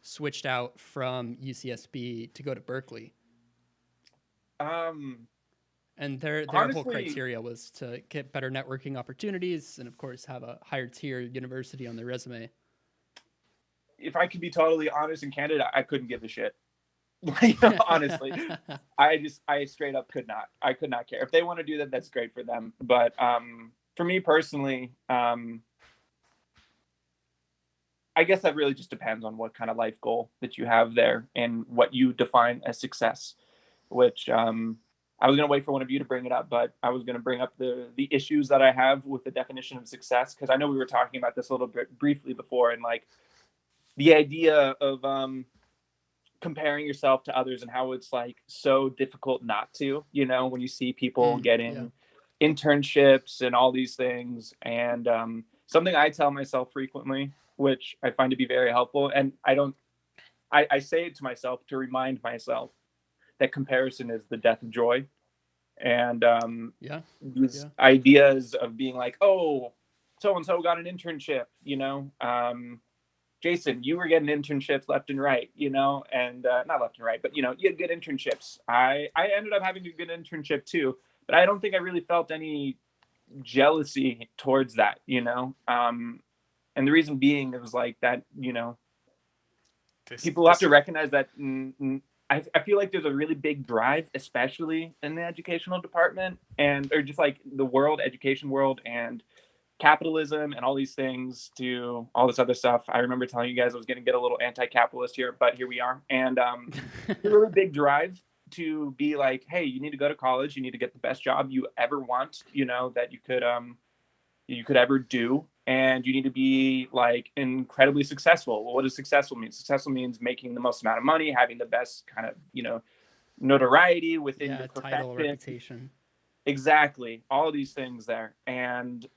switched out from UCSB to go to Berkeley. And their whole criteria was to get better networking opportunities and, of course, have a higher tier university on their resume. If I could be totally honest and candid, I couldn't give a shit. Honestly, I straight up could not. I could not care. If they want to do that, that's great for them. But for me personally, I guess that really just depends on what kind of life goal that you have there and what you define as success, which I was going to wait for one of you to bring it up, but I was going to bring up the issues that I have with the definition of success, because I know we were talking about this a little bit briefly before, and like the idea of comparing yourself to others and how it's like so difficult not to, when you see people getting internships and all these things. And something I tell myself frequently, which I find to be very helpful, and I say it to myself to remind myself that comparison is the death of joy. And these ideas of being like, oh, so-and-so got an internship, Jason, you were getting internships left and right, and not left and right, but, you had good internships. I ended up having a good internship too, but I don't think I really felt any jealousy towards that, and the reason being, it was like that, people have to recognize that. I feel like there's a really big drive, especially in the educational department or just like the education world and capitalism and all these things to all this other stuff. I remember telling you guys I was going to get a little anti-capitalist here, but here we are. And a really big drive to be like, hey, you need to go to college. You need to get the best job you ever want, that you could ever do. And you need to be like incredibly successful. Well, what does successful mean? Successful means making the most amount of money, having the best kind of, notoriety within your profession. Title, reputation. Exactly. All of these things there. And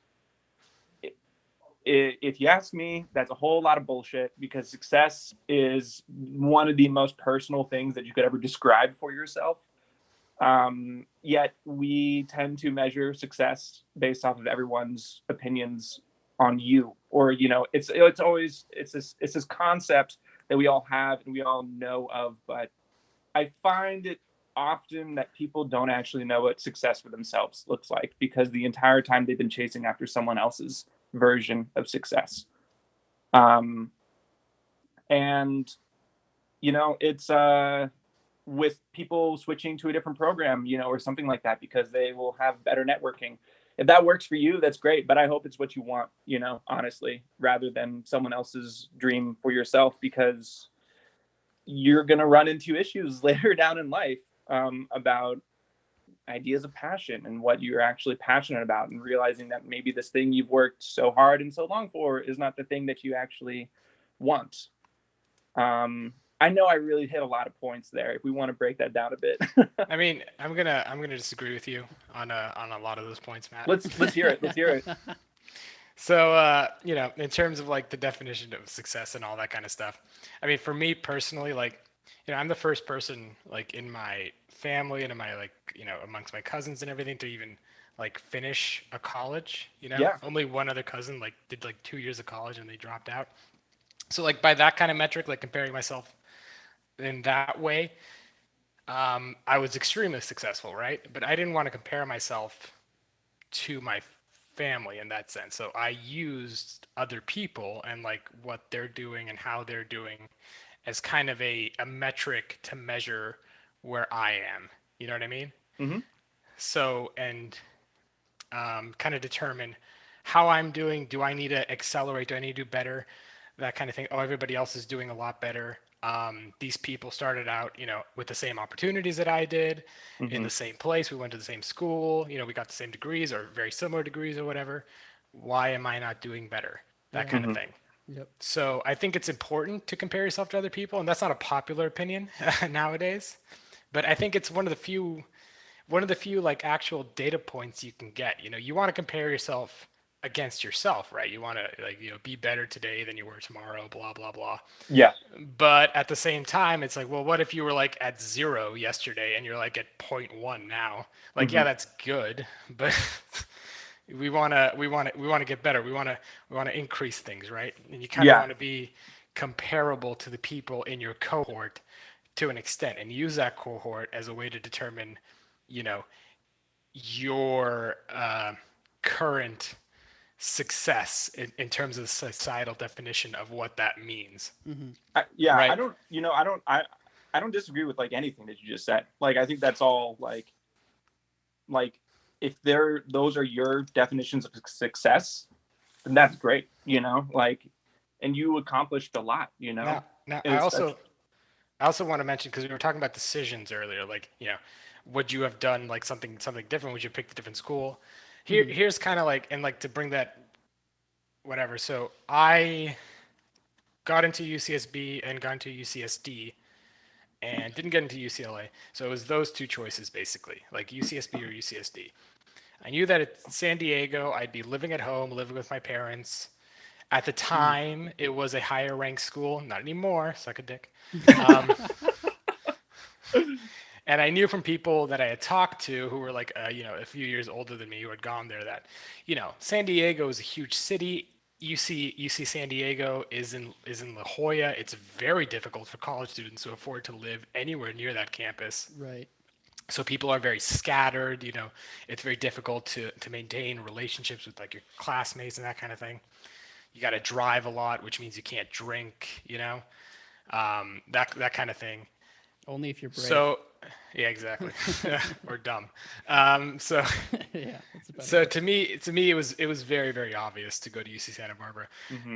if you ask me, that's a whole lot of bullshit, because success is one of the most personal things that you could ever describe for yourself. Yet we tend to measure success based off of everyone's opinions on you, or it's this concept that we all have and we all know of, but I find it often that people don't actually know what success for themselves looks like, because the entire time they've been chasing after someone else's version of success. And it's with people switching to a different program, or something like that, because they will have better networking. If that works for you, that's great. But I hope it's what you want, honestly, rather than someone else's dream for yourself, because you're going to run into issues later down in life about ideas of passion and what you're actually passionate about, and realizing that maybe this thing you've worked so hard and so long for is not the thing that you actually want. I know I really hit a lot of points there. If we want to break that down a bit. I mean, I'm gonna disagree with you on a lot of those points, Matt. Let's hear it. Let's hear it. So, in terms of like the definition of success and all that kind of stuff, I mean, for me personally, like, I'm the first person like in my family and in my like, amongst my cousins and everything to even like finish a college. Yeah. Only one other cousin like did like 2 years of college and they dropped out. So like by that kind of metric, like comparing myself in that way, I was extremely successful, right? But I didn't want to compare myself to my family in that sense. So I used other people and like what they're doing and how they're doing as kind of a metric to measure where I am. You know what I mean? Mm-hmm. So, and kind of determine how I'm doing. Do I need to accelerate? Do I need to do better? That kind of thing. Oh, everybody else is doing a lot better. These people started out, with the same opportunities that I did, in the same place. We went to the same school. We got the same degrees or very similar degrees or whatever. Why am I not doing better? That kind of thing. Yep. So I think it's important to compare yourself to other people, and that's not a popular opinion nowadays. But I think it's one of the few like actual data points you can get. You want to compare yourself against yourself, right? You want to like, be better today than you were tomorrow, blah, blah, blah. Yeah. But at the same time, it's like, well, what if you were like at 0 yesterday and you're like at 0.1 now? Like, yeah, that's good, but we want to get better. We want to increase things, right? And you kind of want to be comparable to the people in your cohort to an extent, and use that cohort as a way to determine, your current success in terms of the societal definition of what that means. Right? I don't disagree with like anything that you just said. Like, I think that's all like if those are your definitions of success, then that's great, like, and you accomplished a lot, Now I also want to mention, because we were talking about decisions earlier, like, would you have done like something different? Would you pick a different school? Here's kind of like, and like to bring that, whatever. So I got into UCSB and got into UCSD and didn't get into UCLA. So it was those two choices basically, like UCSB or UCSD. I knew that at San Diego, I'd be living at home, living with my parents. At the time, it was a higher ranked school. Not anymore. Suck a dick. And I knew from people that I had talked to who were like, a few years older than me, who had gone there, that, San Diego is a huge city. UC San Diego is in La Jolla. It's very difficult for college students to afford to live anywhere near that campus. Right. So people are very scattered. It's very difficult to maintain relationships with like your classmates and that kind of thing. You got to drive a lot, which means you can't drink. That kind of thing. Only if you're brave. So, yeah, exactly, or dumb. So, yeah. So to me, it was very, very obvious to go to UC Santa Barbara.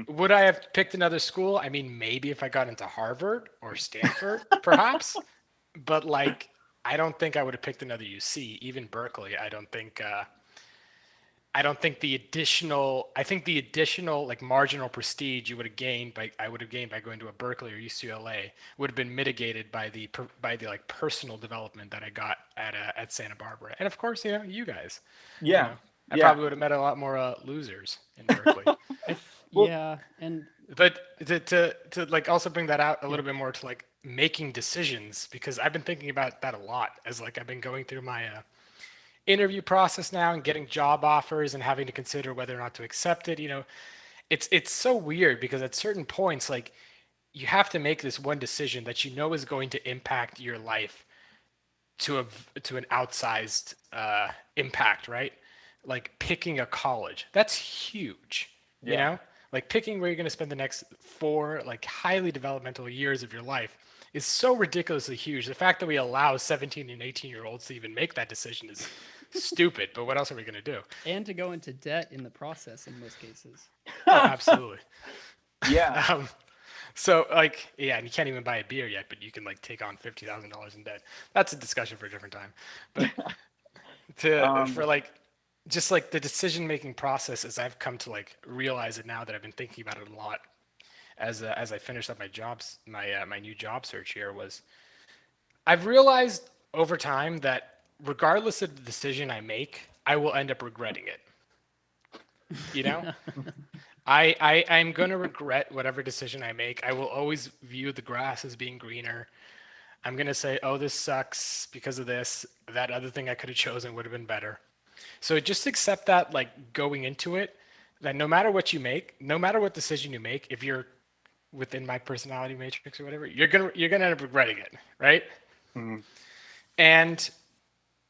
Would I have picked another school? I mean, maybe if I got into Harvard or Stanford, perhaps. But like, I don't think I would have picked another UC, even Berkeley. I think the additional like marginal prestige I would have gained by going to a Berkeley or UCLA would have been mitigated by the like personal development that I got at Santa Barbara, and of course, you guys. Yeah. I probably would have met a lot more losers in Berkeley. But to like also bring that out a little bit more to like making decisions, because I've been thinking about that a lot as like I've been going through my interview process now and getting job offers and having to consider whether or not to accept it. It's so weird, because at certain points, like, you have to make this one decision that is going to impact your life to an outsized impact, right? Like picking a college, that's huge. Like picking where you're going to spend the next 4 like highly developmental years of your life is so ridiculously huge. The fact that we allow 17 and 18-year-olds to even make that decision is stupid. But what else are we going to do? And to go into debt in the process in most cases. Oh, absolutely. Yeah. So like, yeah, and you can't even buy a beer yet, but you can like take on $50,000 in debt. That's a discussion for a different time. But for like, just like the decision-making process, as I've come to like realize it now that I've been thinking about it a lot as I finished up my new job search here, was I've realized over time that regardless of the decision I make, I will end up regretting it. You know? I'm going to regret whatever decision I make. I will always view the grass as being greener. I'm going to say, oh, this sucks because of this. That other thing I could have chosen would have been better. So just accept that, like, going into it, that no matter what you make, no matter what decision you make, if you're within my personality matrix or whatever, you're gonna end up regretting it, right? Mm-hmm. And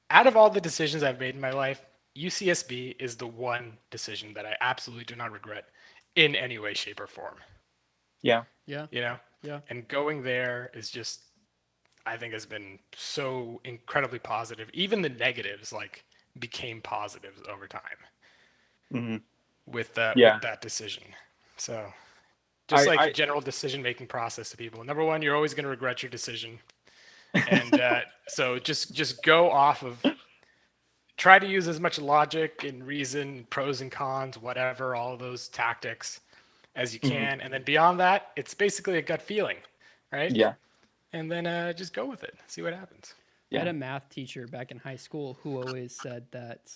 out of all the decisions I've made in my life, UCSB is the one decision that I absolutely do not regret in any way, shape, or form. Yeah. Yeah. You know? Yeah. And going there is just, I think, has been so incredibly positive. Even the negatives, like, became positives over time. Mm-hmm. With that decision. So just general decision-making process to people. Number one, you're always going to regret your decision. And so just go off of, try to use as much logic and reason, pros and cons, whatever, all of those tactics as you can. Mm-hmm. And then beyond that, it's basically a gut feeling, right? Yeah. And then just go with it. See what happens. Yeah. I had a math teacher back in high school who always said that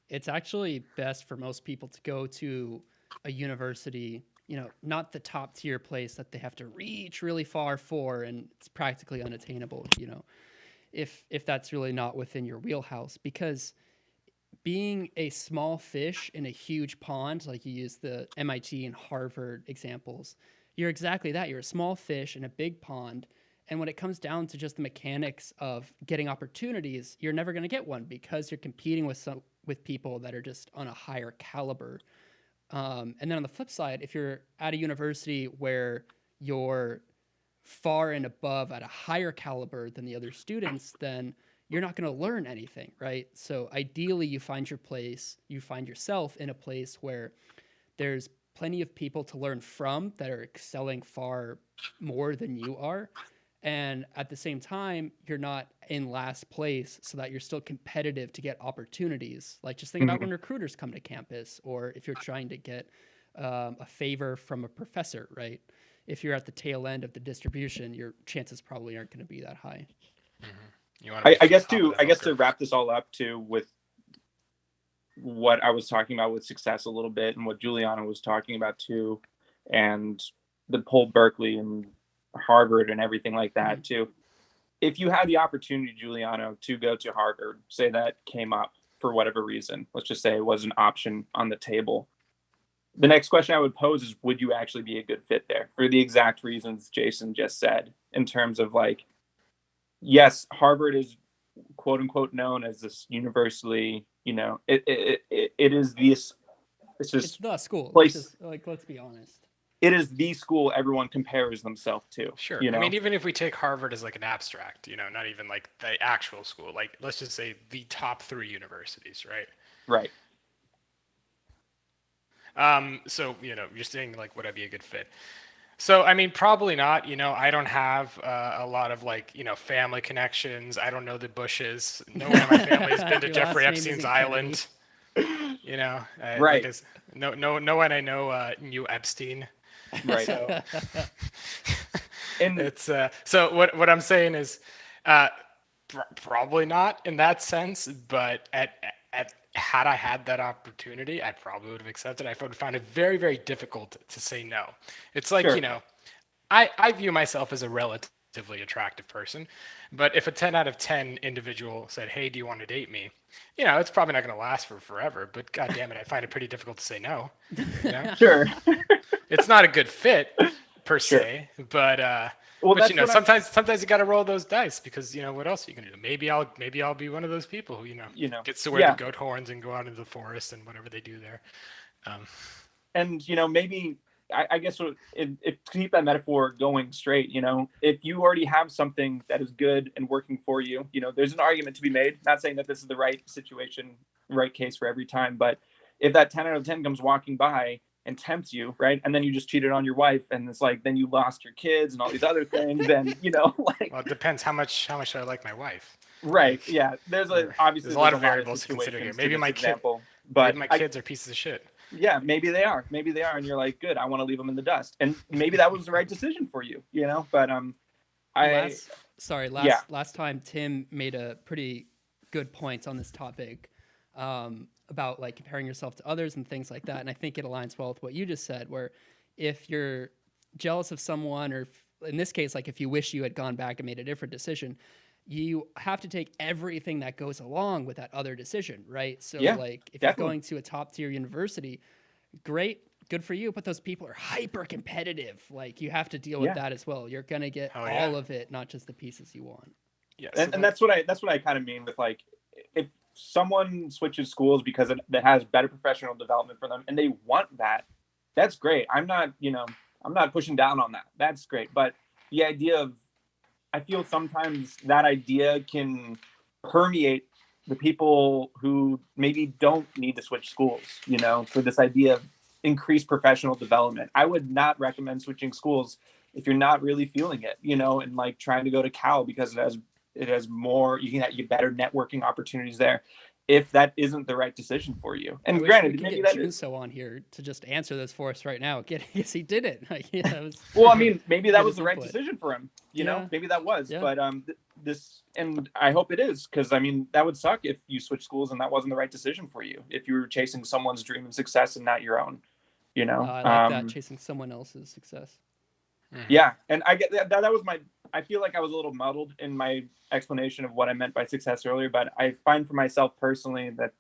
it's actually best for most people to go to a university, you know, not the top tier place that they have to reach really far for, and it's practically unattainable, you know, if that's really not within your wheelhouse. Because being a small fish in a huge pond, like you use the MIT and Harvard examples, you're exactly that. You're a small fish in a big pond. And when it comes down to just the mechanics of getting opportunities, you're never going to get one because you're competing with people that are just on a higher caliber. And then on the flip side, if you're at a university where you're far and above at a higher caliber than the other students, then you're not going to learn anything, right? So ideally, you find yourself in a place where there's plenty of people to learn from that are excelling far more than you are. And at the same time, you're not in last place so that you're still competitive to get opportunities. Like, just think about when recruiters come to campus, or if you're trying to get a favor from a professor, right? If you're at the tail end of the distribution, your chances probably aren't going to be that high. Mm-hmm. I guess to wrap this all up too, with what I was talking about with success a little bit, and what Juliano was talking about too, and the whole Berkeley and Harvard and everything like that too. If you had the opportunity, Juliano, to go to Harvard, say that came up for whatever reason, let's just say it was an option on the table, the next question I would pose is, would you actually be a good fit there, for the exact reasons Jason just said, in terms of, like, yes, Harvard is quote unquote known as this universally, you know, it is this, it's the school place. Let's be honest. It is the school everyone compares themselves to. Sure. You know? I mean, even if we take Harvard as like an abstract, you know, not even like the actual school, like let's just say the top 3 universities, right? Right. So, you know, you're saying like, would I be a good fit? So, I mean, probably not. You know, I don't have a lot of, like, you know, family connections. I don't know the Bushes. No one in my family has been to Jeffrey Epstein's island. You know, right? Like, no one I know knew Epstein. Right. So, and it's so what I'm saying is probably not in that sense, but had I had that opportunity, I probably would have accepted. I would find it very, very difficult to say no. It's like, sure. You know, I view myself as a relatively attractive person, but if a 10 out of 10 individual said, hey, do you want to date me? You know, it's probably not going to last for forever, but God damn it, I find it pretty difficult to say no. You know? Sure. It's not a good fit per se, but but you know, sometimes you got to roll those dice, because, you know, what else are you going to do? Maybe I'll be one of those people who, you know gets to wear the goat horns and go out into the forest and whatever they do there. And, you know, maybe I guess if to keep that metaphor going straight, if you already have something that is good and working for you, there's an argument to be made. Not saying that this is the right situation, right case for every time, but if that 10 out of 10 comes walking by and tempts you, right, and then you just cheated on your wife, and it's like then you lost your kids and all these other things, and like. Well, it depends how much I like my wife. Right. Like, Yeah. There's obviously there's a lot of variables to consider here. Maybe my but kids are pieces of shit. Yeah, maybe they are, and you're like, good, I want to leave them in the dust, and maybe that was the right decision for you, but last time Tim made a pretty good point on this topic, about like comparing yourself to others and things like that, and I think it aligns well with what you just said, where if you're jealous of someone, or in this case, like if you wish you had gone back and made a different decision, you have to take everything that goes along with that other decision, right? So like if you're going to a top tier university, great, good for you, but those people are hyper competitive. Like you have to deal with that as well. You're going to get all of it, not just the pieces you want. Yeah. And that's what I kind of mean with, like, if someone switches schools because that has better professional development for them and they want that, that's great. I'm not pushing down on that. That's great. But the idea of, I feel sometimes that idea can permeate the people who maybe don't need to switch schools, for this idea of increased professional development. I would not recommend switching schools if you're not really feeling it, and like trying to go to Cal because it has more, you can get better networking opportunities there, if that isn't the right decision for you. And granted, maybe that is so on here to just answer this for us right now. Yes, he did it. Well, I mean, maybe that was the right decision for him. Maybe that was. Yeah. But this, and I hope it is, because I mean, that would suck if you switch schools and that wasn't the right decision for you. If you were chasing someone's dream of success and not your own. I like that, chasing someone else's success. Yeah, and I get that. That was I feel like I was a little muddled in my explanation of what I meant by success earlier, but I find for myself personally that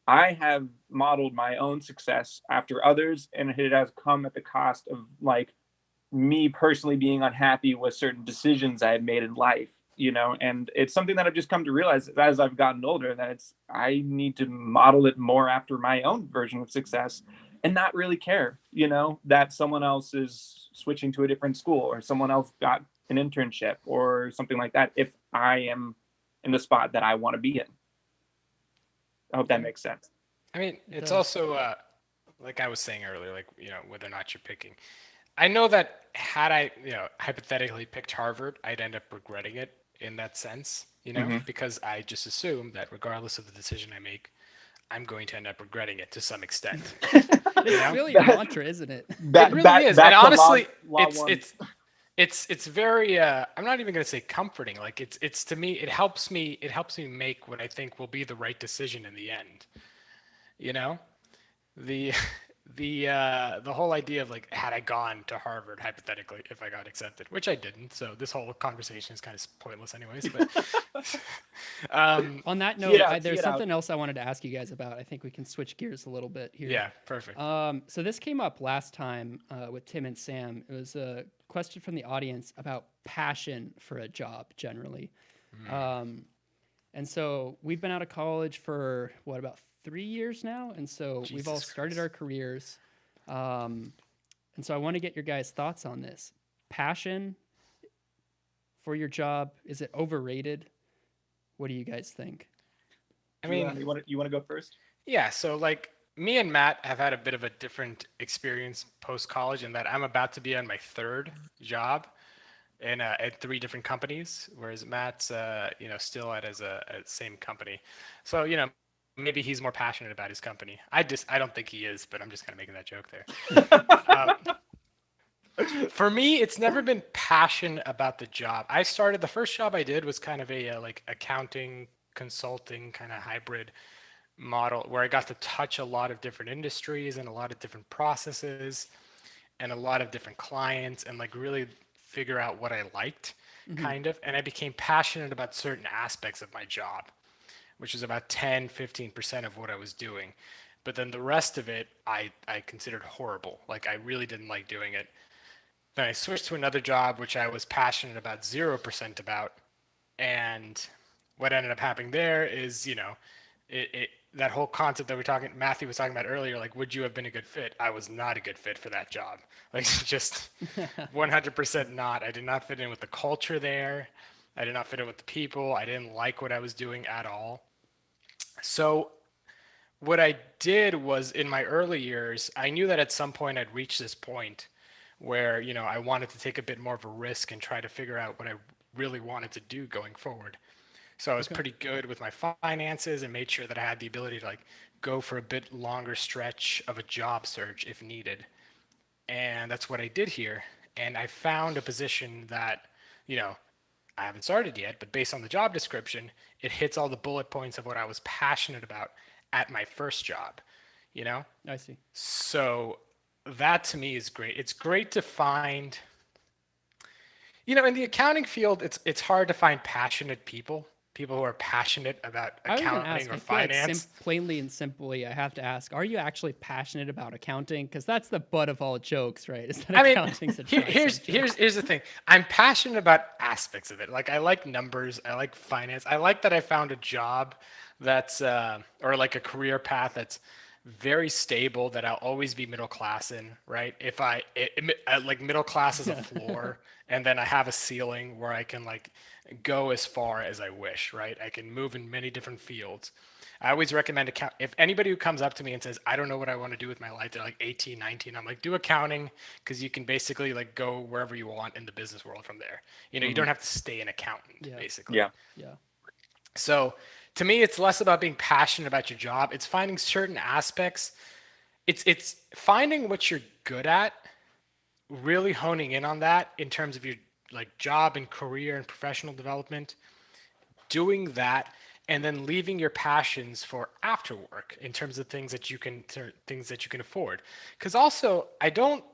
I have modeled my own success after others, and it has come at the cost of like me personally being unhappy with certain decisions I had made in life, and it's something that I've just come to realize as I've gotten older, that I need to model it more after my own version of success and not really care, that someone else is switching to a different school or someone else got an internship or something like that, if I am in the spot that I want to be in. I hope that makes sense. I mean, it's also like I was saying earlier, like, whether or not you're picking. I know that had I, hypothetically picked Harvard, I'd end up regretting it in that sense, because I just assume that regardless of the decision I make, I'm going to end up regretting it to some extent. It's really a mantra, isn't it? It really is. And honestly, it's very I'm not even going to say comforting. Like it's to me, it helps me make what I think will be the right decision in the end. The whole idea of like, had I gone to Harvard hypothetically, if I got accepted, which I didn't, so this whole conversation is kind of pointless anyways, but on that note, there's something else I wanted to ask you guys about. I think we can switch gears a little bit here. Yeah, perfect. So this came up last time with Tim and Sam. It was a question from the audience about passion for a job generally. And so we've been out of college for about 3 years now, and so we've all started our careers, and so I want to get your guys' thoughts on this. Passion for your job, is it overrated? What do you guys think? I mean, you want to go first? Yeah, so like me and Matt have had a bit of a different experience post college in that I'm about to be on my third job at 3 different companies, whereas Matt's still at his same company. So maybe he's more passionate about his company. I don't think he is, but I'm just kind of making that joke there. For me, it's never been passion about the job. The first job I did was kind of a like accounting, consulting kind of hybrid model where I got to touch a lot of different industries and a lot of different processes and a lot of different clients and like really figure out what I liked kind of. And I became passionate about certain aspects of my job, which is about 10-15% of what I was doing. But then the rest of it, I considered horrible. Like I really didn't like doing it. Then I switched to another job, which I was passionate about 0% about. And what ended up happening there is, that whole concept that Matthew was talking about earlier, like, would you have been a good fit? I was not a good fit for that job. Like, just 100% not. I did not fit in with the culture there. I did not fit in with the people. I didn't like what I was doing at all. So what I did was, in my early years, I knew that at some point I'd reach this point where, I wanted to take a bit more of a risk and try to figure out what I really wanted to do going forward. So I was pretty good with my finances and made sure that I had the ability to like go for a bit longer stretch of a job search if needed. And that's what I did here. And I found a position that, I haven't started yet, but based on the job description, it hits all the bullet points of what I was passionate about at my first job, I see. So that to me is great. It's great to find, in the accounting field, it's hard to find passionate people who are passionate about accounting or finance. Plainly and simply, I have to ask: are you actually passionate about accounting? Because that's the butt of all jokes, right? Is that accounting's a here's the thing: I'm passionate about aspects of it. Like, I like numbers, I like finance, I like that I found a job that's or like a career path that's very stable, that I'll always be middle class in, right? If like middle class is a floor, and then I have a ceiling where I can like go as far as I wish, right? I can move in many different fields. I always recommend if anybody who comes up to me and says, I don't know what I want to do with my life, they're like 18, 19, I'm like, do accounting, because you can basically like go wherever you want in the business world from there. You don't have to stay an accountant, basically. Yeah. So to me, it's less about being passionate about your job. It's finding certain aspects. It's finding what you're good at, really honing in on that in terms of your like job and career and professional development, doing that, and then leaving your passions for after work in terms of things that you can afford. Because also, I don't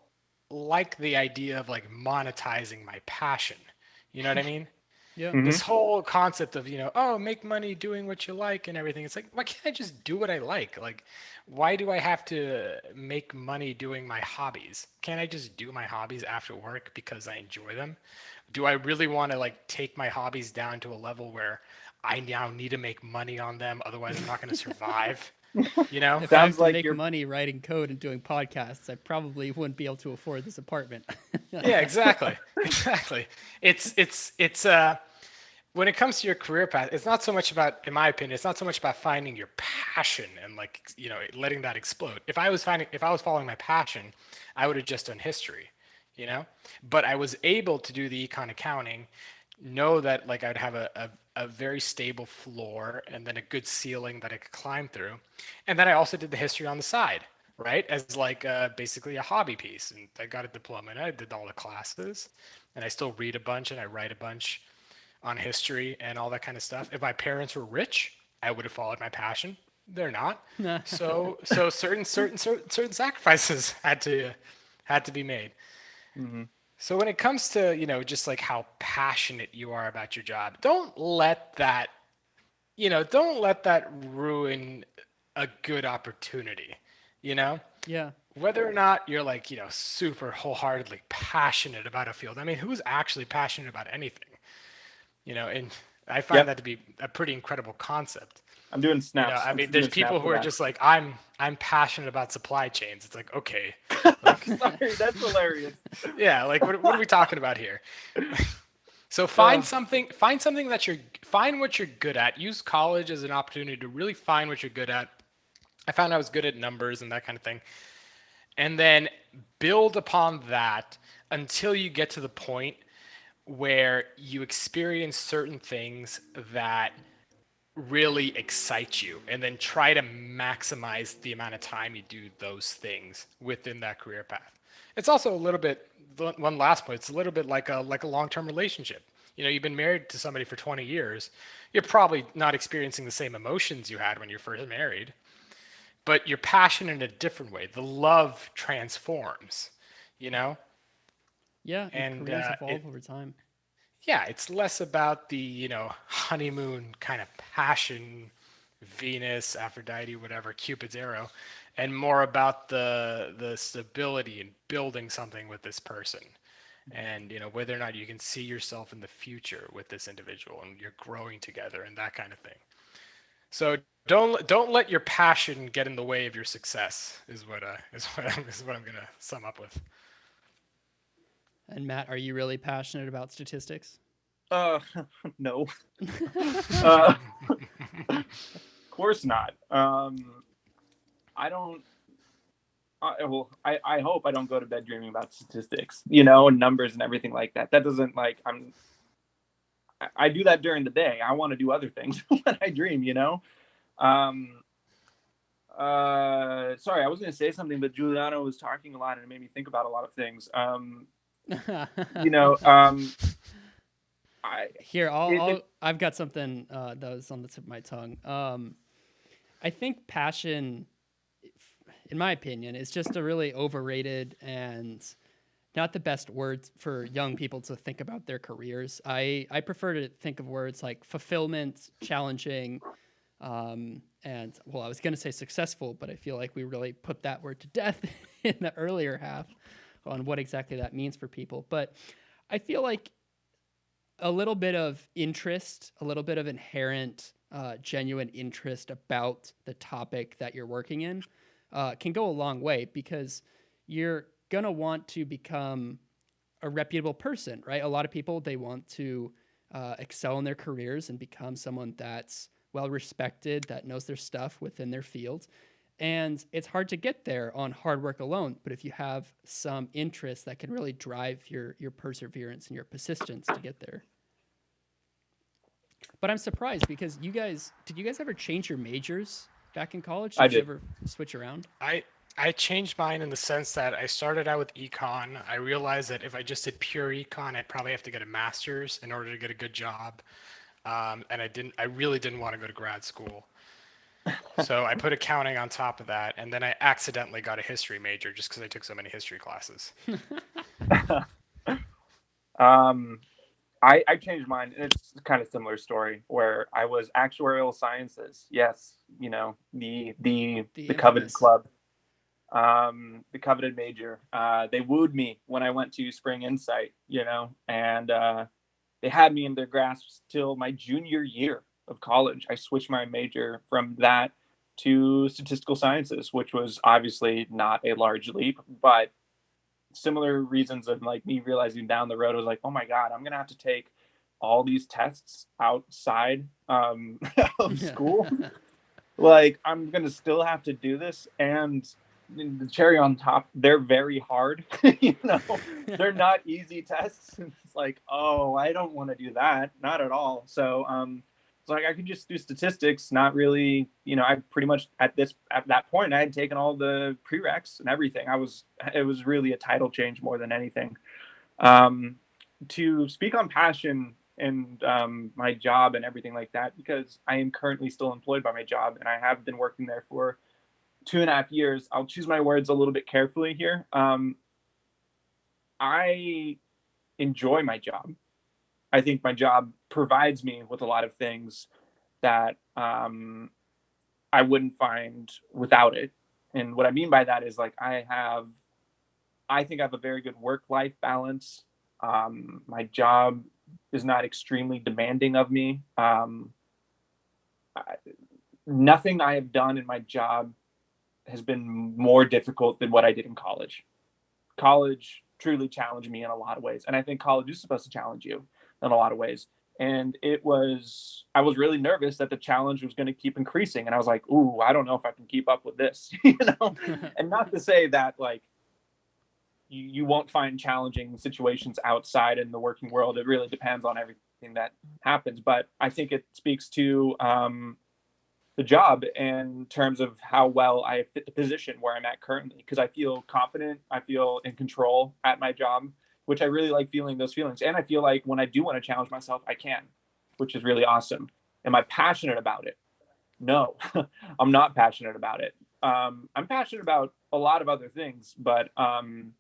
like the idea of like monetizing my passion. You know what I mean? Yeah. This whole concept of, make money doing what you like and everything. It's like, why can't I just do what I like? Like, why do I have to make money doing my hobbies? Can't I just do my hobbies after work because I enjoy them? Do I really want to like take my hobbies down to a level where I now need to make money on them? Otherwise, I'm not going to survive. If I have to make money writing code and doing podcasts, I probably wouldn't be able to afford this apartment. Yeah, exactly. It's when it comes to your career path, it's not so much about, in my opinion, it's not so much about finding your passion and like, letting that explode. If I was following my passion, I would have just done history, but I was able to do the econ accounting, know that like I'd have a very stable floor and then a good ceiling that I could climb through. And then I also did the history on the side, right? As like basically a hobby piece. And I got a diploma and I did all the classes, and I still read a bunch and I write a bunch on history and all that kind of stuff. If my parents were rich, I would have followed my passion. They're not. So certain sacrifices had to be made. Mm-hmm. So when it comes to, just like how passionate you are about your job, don't let that ruin a good opportunity, Yeah. Whether or not you're like, super wholeheartedly passionate about a field. I mean, who's actually passionate about anything? And I find that to be a pretty incredible concept. I'm doing snaps. I mean, there's people who are just like, I'm passionate about supply chains. It's like, okay. Like, sorry, that's hilarious. Yeah, like what are we talking about here? So find what you're good at. Use college as an opportunity to really find what you're good at. I found I was good at numbers and that kind of thing. And then build upon that until you get to the point where you experience certain things that really excite you, and then try to maximize the amount of time you do those things within that career path. It's also a little bit, one last point, it's a little bit like a long-term relationship. You've been married to somebody for 20 years. You're probably not experiencing the same emotions you had when you first married, but you're passionate in a different way. The love transforms, Yeah, and careers evolve over time. Yeah, it's less about the, honeymoon kind of passion, Venus, Aphrodite, whatever, Cupid's arrow, and more about the stability and building something with this person. And, whether or not you can see yourself in the future with this individual and you're growing together and that kind of thing. So don't let your passion get in the way of your success. Is what I'm gonna sum up with. And Matt, are you really passionate about statistics? Uh, no. uh, of course not. I don't. I hope I don't go to bed dreaming about statistics, and numbers and everything like that. That doesn't like I do that during the day. I want to do other things when I dream. Um, Sorry, I was going to say something, but Juliano was talking a lot and it made me think about a lot of things. You know, Here, I've got something that was on the tip of my tongue. I think passion, in my opinion, is just a really overrated and not the best words for young people to think about their careers. I prefer to think of words like fulfillment, challenging, and well, I was going to say successful, but I feel like we really put that word to death in the earlier half on what exactly that means for people. But I feel like a little bit of interest, a little bit of inherent, genuine interest about the topic that you're working in can go a long way, because you're going to want to become a reputable person, right? A lot of people, they want to excel in their careers and become someone that's well respected, that knows their stuff within their field. And it's hard to get there on hard work alone. But if you have some interest, that can really drive your perseverance and your persistence to get there. But I'm surprised because did you guys ever change your majors back in college? I Did you did. ever switch around? I changed mine in the sense that I started out with econ. I realized that if I just did pure econ, I'd probably have to get a master's in order to get a good job. And I really didn't want to go to grad school. So I put accounting on top of that, and then I accidentally got a history major just because I took so many history classes. um, I changed mine, and it's kind of similar story where I was actuarial sciences. Yes, the The coveted infamous. club, the coveted major. They wooed me when I went to Spring Insight, and they had me in their grasp till my junior year of college. I switched my major from that to statistical sciences, which was obviously not a large leap, but similar reasons of like me realizing down the road, I was like, oh my God, I'm going to have to take all these tests outside of school. Like, I'm going to still have to do this. And the cherry on top, they're very hard. They're not easy tests. It's like, oh, I don't want to do that. Not at all. So, it's like I could just do statistics, not really, I pretty much at that point I had taken all the prereqs and everything. It was really a title change more than anything. To speak on passion and my job and everything like that, because I am currently still employed by my job and I have been working there for 2.5 years. I'll choose my words a little bit carefully here. I enjoy my job. I think my job provides me with a lot of things that I wouldn't find without it. And what I mean by that is like I think I have a very good work-life balance. My job is not extremely demanding of me. Nothing I have done in my job has been more difficult than what I did in college. College truly challenged me in a lot of ways. And I think college is supposed to challenge you in a lot of ways. And I was really nervous that the challenge was going to keep increasing. And I was like, ooh, I don't know if I can keep up with this, and not to say that like, you won't find challenging situations outside in the working world. It really depends on everything that happens. But I think it speaks to the job in terms of how well I fit the position where I'm at currently, because I feel confident, I feel in control at my job, which I really like feeling those feelings. And I feel like when I do want to challenge myself, I can, which is really awesome. Am I passionate about it? No, I'm not passionate about it. I'm passionate about a lot of other things, but I'm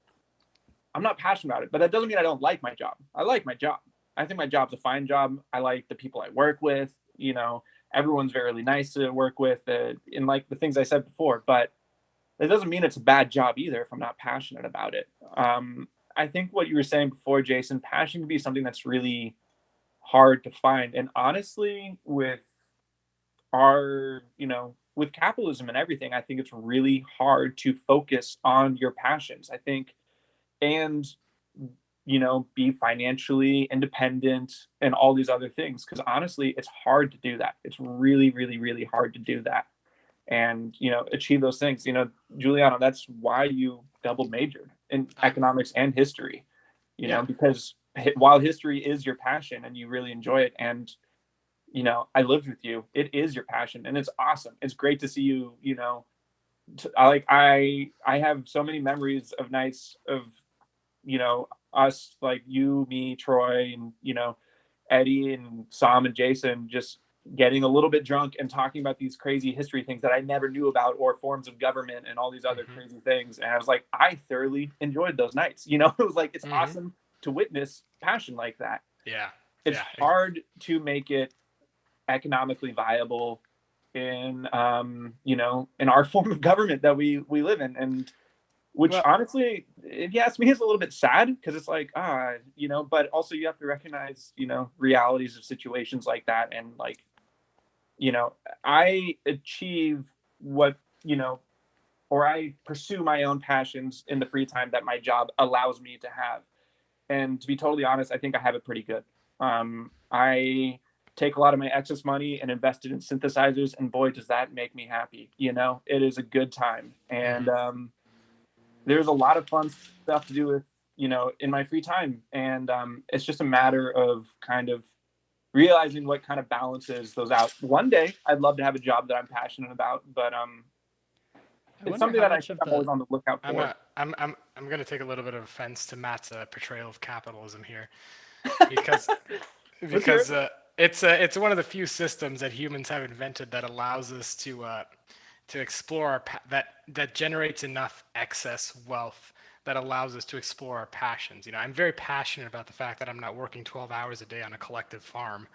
not passionate about it. But that doesn't mean I don't like my job. I like my job. I think my job's a fine job. I like the people I work with. Everyone's very nice to work with, in like the things I said before. But it doesn't mean it's a bad job either if I'm not passionate about it. I think what you were saying before, Jason, passion can be something that's really hard to find. And honestly, with are, with capitalism and everything, I think it's really hard to focus on your passions. I think, and be financially independent and all these other things. Because honestly, it's hard to do that. It's really, really, really hard to do that and, achieve those things. Juliano, that's why you double majored in economics and history, because while history is your passion and you really enjoy it, and, I lived with you, it is your passion and it's awesome. It's great to see you, I have so many memories of nights of, us, like you, me, Troy, and Eddie and Sam and Jason, just getting a little bit drunk and talking about these crazy history things that I never knew about, or forms of government and all these other crazy things. And I was like, I thoroughly enjoyed those nights. It was like, it's awesome to witness passion like that. Yeah. It's hard to make it economically viable in in our form of government that we live in. And which, honestly, if you ask me, is a little bit sad, because it's like, but also you have to recognize, realities of situations like that. And like, I achieve what, or I pursue my own passions in the free time that my job allows me to have. And to be totally honest, I think I have it pretty good. I take a lot of my excess money and invest it in synthesizers, and boy, does that make me happy. It is a good time. And, there's a lot of fun stuff to do with, in my free time. And it's just a matter of kind of realizing what kind of balances those out. One day, I'd love to have a job that I'm passionate about, but it's something that I think I'm always on the lookout for. I'm going to take a little bit of offense to Matt's portrayal of capitalism here, because it's one of the few systems that humans have invented that allows us to explore that generates enough excess wealth that allows us to explore our passions. I'm very passionate about the fact that I'm not working 12 hours a day on a collective farm.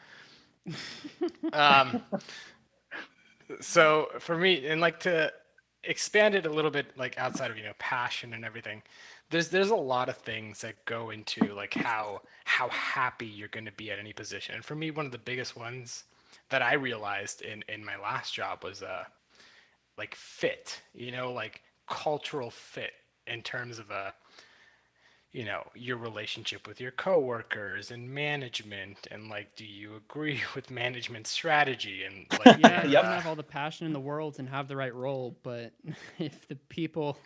So for me, and like to expand it a little bit, like outside of passion and everything, there's a lot of things that go into like how happy you're going to be at any position. And for me, one of the biggest ones that I realized in my last job was like fit, like cultural fit, in terms of your relationship with your coworkers and management, and like, do you agree with management strategy? And like, you can have all the passion in the world and have the right role, but if the people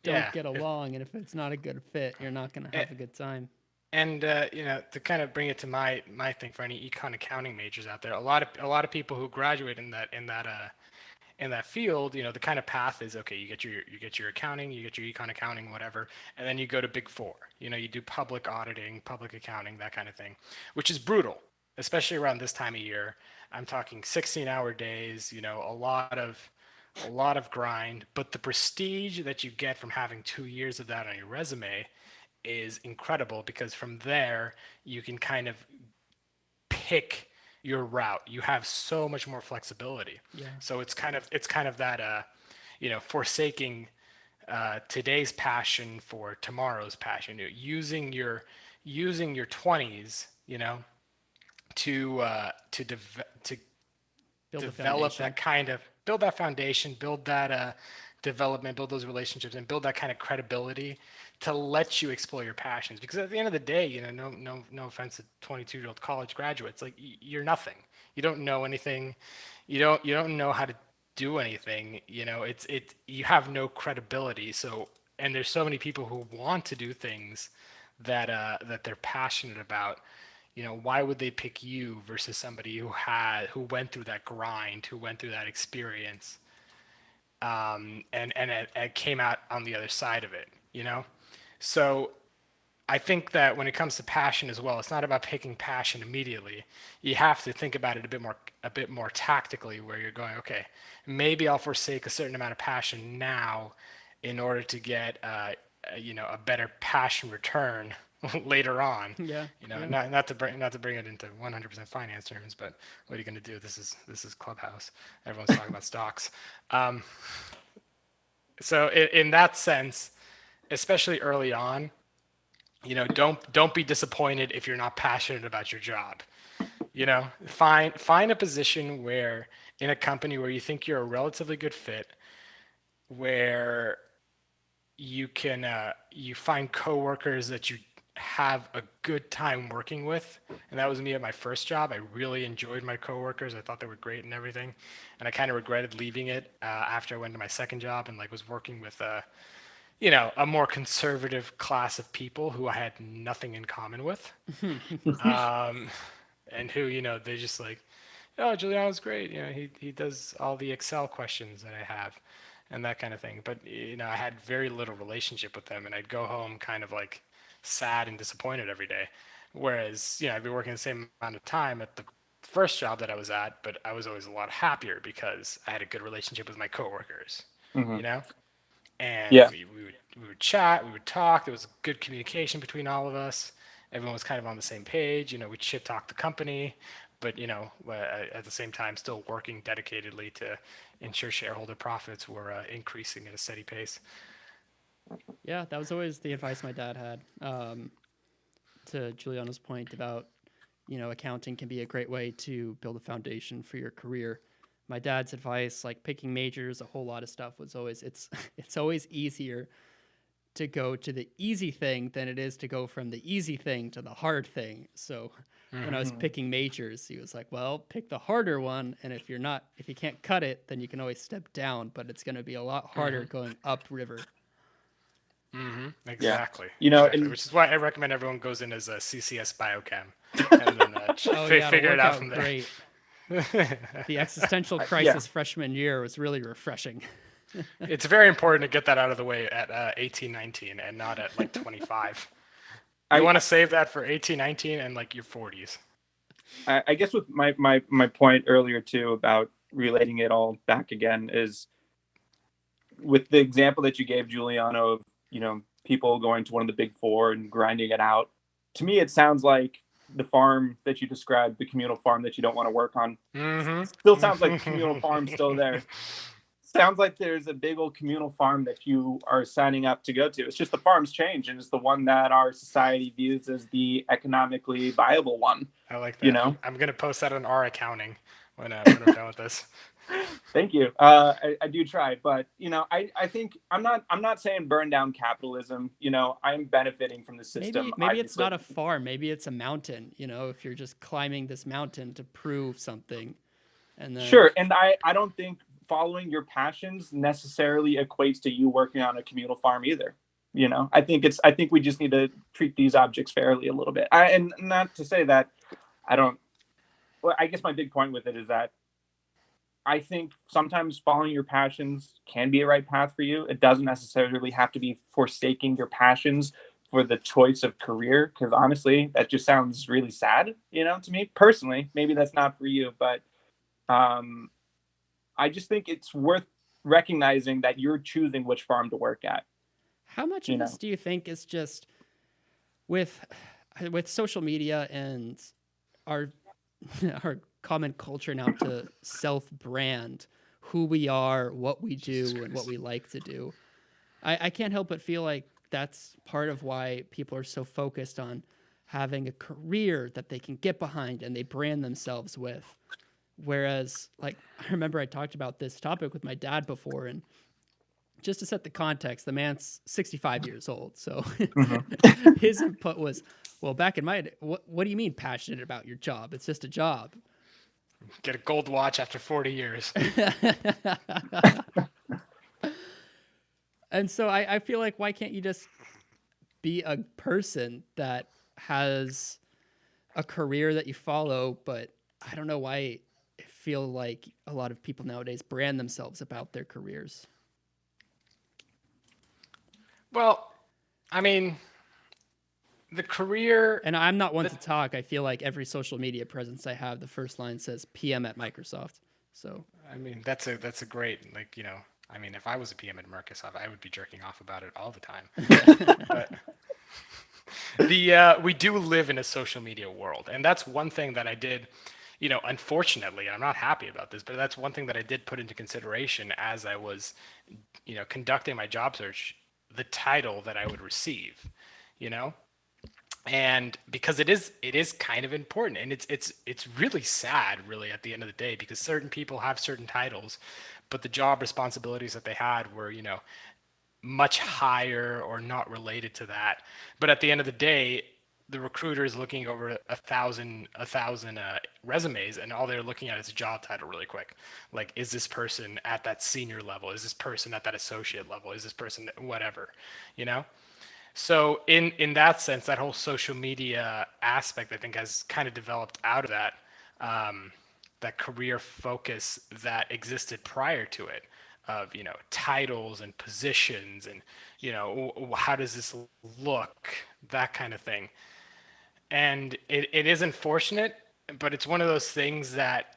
don't get along, and if it's not a good fit, you're not going to have a good time. And to kind of bring it to my thing, for any econ accounting majors out there, a lot of people who graduate in that field, the kind of path is, okay, you get your accounting, you get your econ accounting, whatever, and then you go to Big Four. You do public auditing, public accounting, that kind of thing, which is brutal, especially around this time of year. I'm talking 16-hour days, a lot of grind, but the prestige that you get from having 2 years of that on your resume is incredible, because from there you can kind of pick your route. You have so much more flexibility. Yeah. So it's kind of that forsaking today's passion for tomorrow's passion. Using your 20s, to develop that kind of, build that foundation, build that development, build those relationships, and build that kind of credibility to let you explore your passions. Because at the end of the day, no offense to 22-year-old college graduates, like, you're nothing. You don't know anything. You don't know how to do anything. You have no credibility. So, and there's so many people who want to do things that they're passionate about. Why would they pick you versus somebody who went through that grind, who went through that experience, and it came out on the other side of it, So I think that when it comes to passion as well, it's not about picking passion immediately. You have to think about it a bit more tactically, where you're going, okay, maybe I'll forsake a certain amount of passion now in order to get a better passion return later on. Yeah. Not to bring it into 100% finance terms, but what are you going to do? This is Clubhouse. Everyone's talking about stocks. So in that sense, especially early on, don't be disappointed if you're not passionate about your job. Find a position where in a company where you think you're a relatively good fit, where you find coworkers that you have a good time working with. And that was me at my first job. I really enjoyed my coworkers. I thought they were great and everything. And I kind of regretted leaving it after I went to my second job and like was working with a more conservative class of people who I had nothing in common with. um, and who, they just like, oh, Juliano's great. He does all the Excel questions that I have and that kind of thing. But, I had very little relationship with them, and I'd go home kind of like sad and disappointed every day. Whereas, I'd be working the same amount of time at the first job that I was at, but I was always a lot happier because I had a good relationship with my coworkers, Mm-hmm. And Yeah. we would chat, we would talk. There was good communication between all of us. Everyone was kind of on the same page. We'd shit talk the company, but at the same time, still working dedicatedly to ensure shareholder profits were increasing at a steady pace. Yeah, that was always the advice my dad had. To Juliano's point about, accounting can be a great way to build a foundation for your career. My dad's advice, like picking majors, a whole lot of stuff was always it's always easier to go to the easy thing than it is to go from the easy thing to the hard thing. So when I was picking majors, he was like, well, pick the harder one. And if you can't cut it, then you can always step down, but it's going to be a lot harder going upriver. Exactly. Yeah. Exactly. Which is why I recommend everyone goes in as a CCS biochem and then figure it out from there. Great. The existential crisis freshman year was really refreshing. It's very important to get that out of the way at 18, 19 and not at like 25. You want to save that for 18, 19 and like your 40s. I guess with my point earlier too about relating it all back again is with the example that you gave, Juliano, of people going to one of the big four and grinding it out. To me, it sounds like the farm that you described, the communal farm that you don't want to work on, still sounds like the communal farm's still there. Sounds like there's a big old communal farm that you are signing up to go to. It's just the farm's change, and it's the one that our society views as the economically viable one. I like that. I'm going to post that on our accounting when I'm done with this. Thank you. I do try, but I think I'm not saying burn down capitalism. I'm benefiting from the system. Maybe it's not a farm. Maybe it's a mountain. If you're just climbing this mountain to prove something, and then sure. And I don't think following your passions necessarily equates to you working on a communal farm either. I think we just need to treat these objects fairly a little bit. And not to say that I don't. Well, I guess my big point with it is that I think sometimes following your passions can be a right path for you. It doesn't necessarily have to be forsaking your passions for the choice of career, because honestly, that just sounds really sad, to me personally. Maybe that's not for you, but I just think it's worth recognizing that you're choosing which farm to work at. How much of this do you think is just with social media and our common culture now to self-brand who we are, what we do, and what we like to do? I can't help but feel like that's part of why people are so focused on having a career that they can get behind and they brand themselves with. Whereas, like, I remember I talked about this topic with my dad before, and just to set the context, the man's 65 years old. So his input was, well, back in my day, what do you mean passionate about your job? It's just a job. Get a gold watch after 40 years. And so I feel like, why can't you just be a person that has a career that you follow? But I don't know why I feel like a lot of people nowadays brand themselves about their careers. Well, I mean, the career... And I'm not one to talk. I feel like every social media presence I have, the first line says PM at Microsoft. So I mean, that's a great, like, I mean, if I was a PM at Microsoft, I would be jerking off about it all the time. But we do live in a social media world, and that's one thing that I did, unfortunately, and I'm not happy about this, but that's one thing that I did put into consideration as I was, conducting my job search, the title that I would receive, And because it is kind of important, and it's really sad, really, at the end of the day, because certain people have certain titles, but the job responsibilities that they had were, much higher or not related to that. But at the end of the day, the recruiter is looking over a thousand resumes, and all they're looking at is a job title really quick. Like, is this person at that senior level? Is this person at that associate level? Is this person whatever, you know? So in that sense, that whole social media aspect, I think, has kind of developed out of that career focus that existed prior to it, of titles and positions, and how does this look, that kind of thing. And it is unfortunate, but it's one of those things that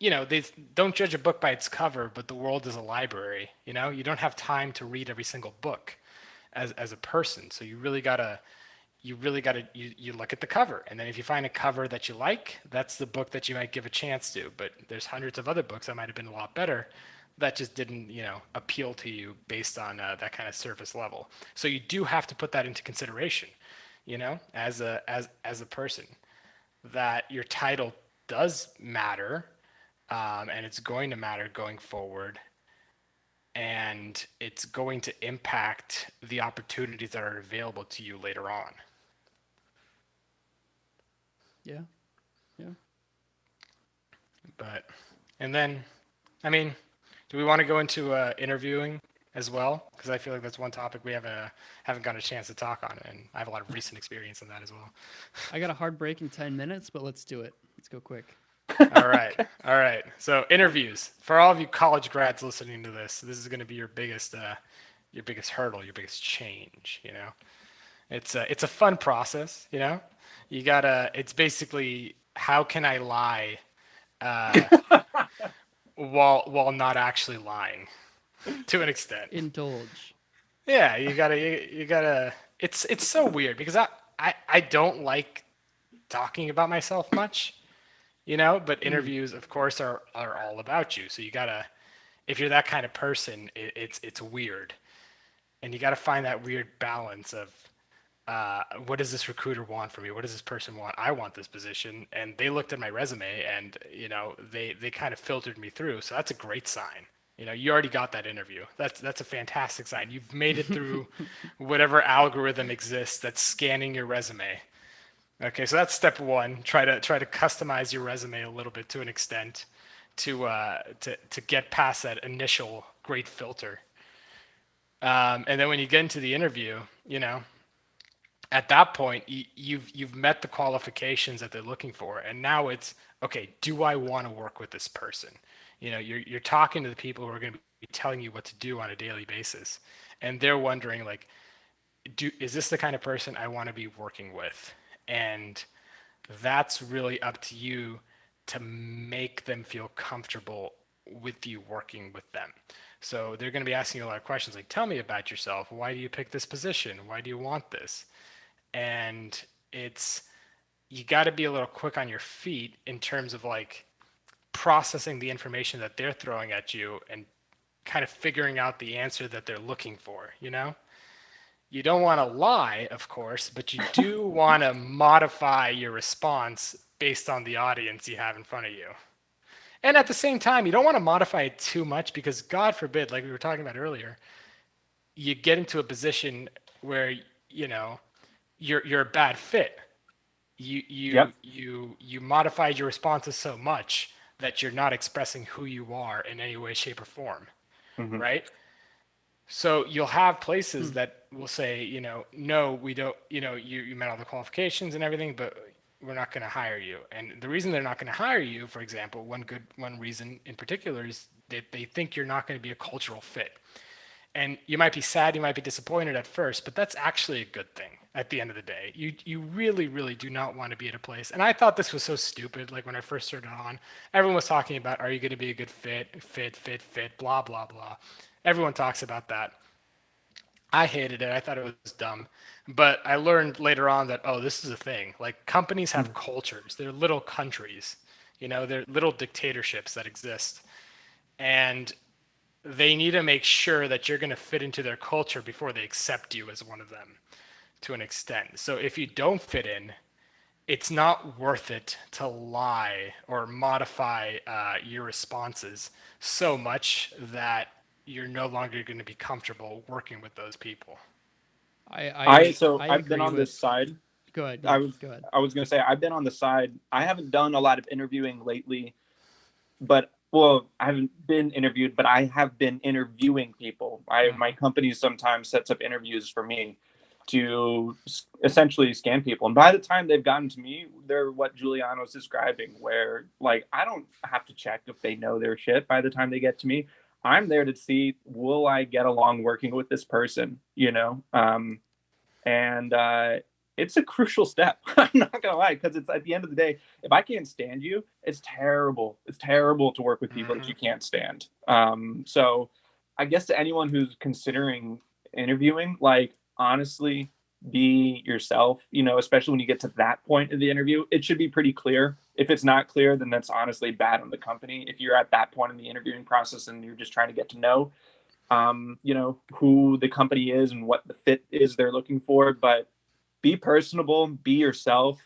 they don't judge a book by its cover, but the world is a library. You don't have time to read every single book as a person, so you look at the cover, and then if you find a cover that you like, that's the book that you might give a chance to. But there's hundreds of other books that might have been a lot better that just didn't appeal to you based on that kind of surface level. So you do have to put that into consideration, as a person, that your title does matter, and it's going to matter going forward, and it's going to impact the opportunities that are available to you later on. Yeah. But, and then, I mean, do we want to go into interviewing as well? Because I feel like that's one topic we haven't gotten a chance to talk on, and I have a lot of recent experience in that as well. I got a hard break in 10 minutes, but let's do it. Let's go quick. All right. So interviews, for all of you college grads listening to this is going to be your biggest hurdle, your biggest change. It's a fun process. It's basically, how can I lie while not actually lying, to an extent. Indulge. Yeah, you gotta. It's so weird, because I don't like talking about myself much, but interviews, of course, are all about you. So you gotta, if you're that kind of person, it's weird, and you gotta find that weird balance of, what does this recruiter want from me? What does this person want? I want this position, and they looked at my resume, and they kind of filtered me through. So that's a great sign. You already got that interview. That's a fantastic sign. You've made it through whatever algorithm exists that's scanning your resume. Okay, so that's step one. Try to customize your resume a little bit, to an extent, to get past that initial great filter. And then when you get into the interview, at that point, you've met the qualifications that they're looking for, and now it's, okay, do I want to work with this person? You're talking to the people who are going to be telling you what to do on a daily basis, and they're wondering, like, is this the kind of person I want to be working with? And that's really up to you to make them feel comfortable with you working with them. So they're going to be asking you a lot of questions, like, tell me about yourself. Why do you pick this position? Why do you want this? And you got to be a little quick on your feet in terms of, like, processing the information that they're throwing at you and kind of figuring out the answer that they're looking for. You don't want to lie, of course, but you do want to modify your response based on the audience you have in front of you. And at the same time, you don't want to modify it too much, because God forbid, like we were talking about earlier, you get into a position where, you're a bad fit. You modified your responses so much that you're not expressing who you are in any way, shape, or form, right? So you'll have places that will say, no, we don't, you met all the qualifications and everything, but we're not going to hire you. And the reason they're not going to hire you, for example, one reason in particular, is that they think you're not going to be a cultural fit. And you might be sad, you might be disappointed at first, but that's actually a good thing at the end of the day. You really, really do not want to be at a place. And I thought this was so stupid. Like, when I first started on, everyone was talking about, are you going to be a good fit, blah, blah, blah. Everyone talks about that. I hated it. I thought it was dumb. But I learned later on that, this is a thing. Like, companies have cultures. They're little countries. They're little dictatorships that exist. And they need to make sure that you're going to fit into their culture before they accept you as one of them. to an extent. So if you don't fit in, it's not worth it to lie or modify your responses so much that you're no longer going to be comfortable working with those people. I've been agree on this with. side. Go ahead. I Yeah, was go ahead. I was gonna say I've been on the side. I haven't done a lot of interviewing lately, but well, I haven't been interviewed, but I have been interviewing people. My company sometimes sets up interviews for me to essentially scan people, and by the time they've gotten to me, they're what Giuliano's describing, where like I don't have to check if they know their shit. By the time they get to me, I'm there to see, will I get along working with this person, and it's a crucial step. I'm not gonna lie, because it's at the end of the day, if I can't stand you, it's terrible. It's terrible to work with people that you can't stand. So I guess to anyone who's considering interviewing, like honestly, be yourself. Especially when you get to that point in the interview, it should be pretty clear. If it's not clear, then that's honestly bad on the company. If you're at that point in the interviewing process and you're just trying to get to know who the company is and what the fit is they're looking for, but be personable, be yourself.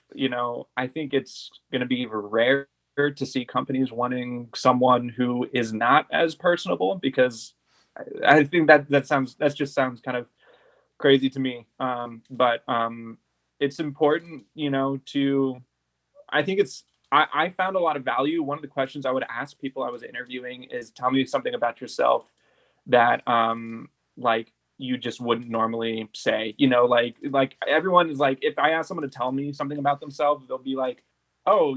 I think it's going to be rare to see companies wanting someone who is not as personable, because I think that just sounds kind of crazy to me. But it's important, I think I found a lot of value. One of the questions I would ask people I was interviewing is, tell me something about yourself that like you just wouldn't normally say. Like everyone is like, if I ask someone to tell me something about themselves, they'll be like, oh,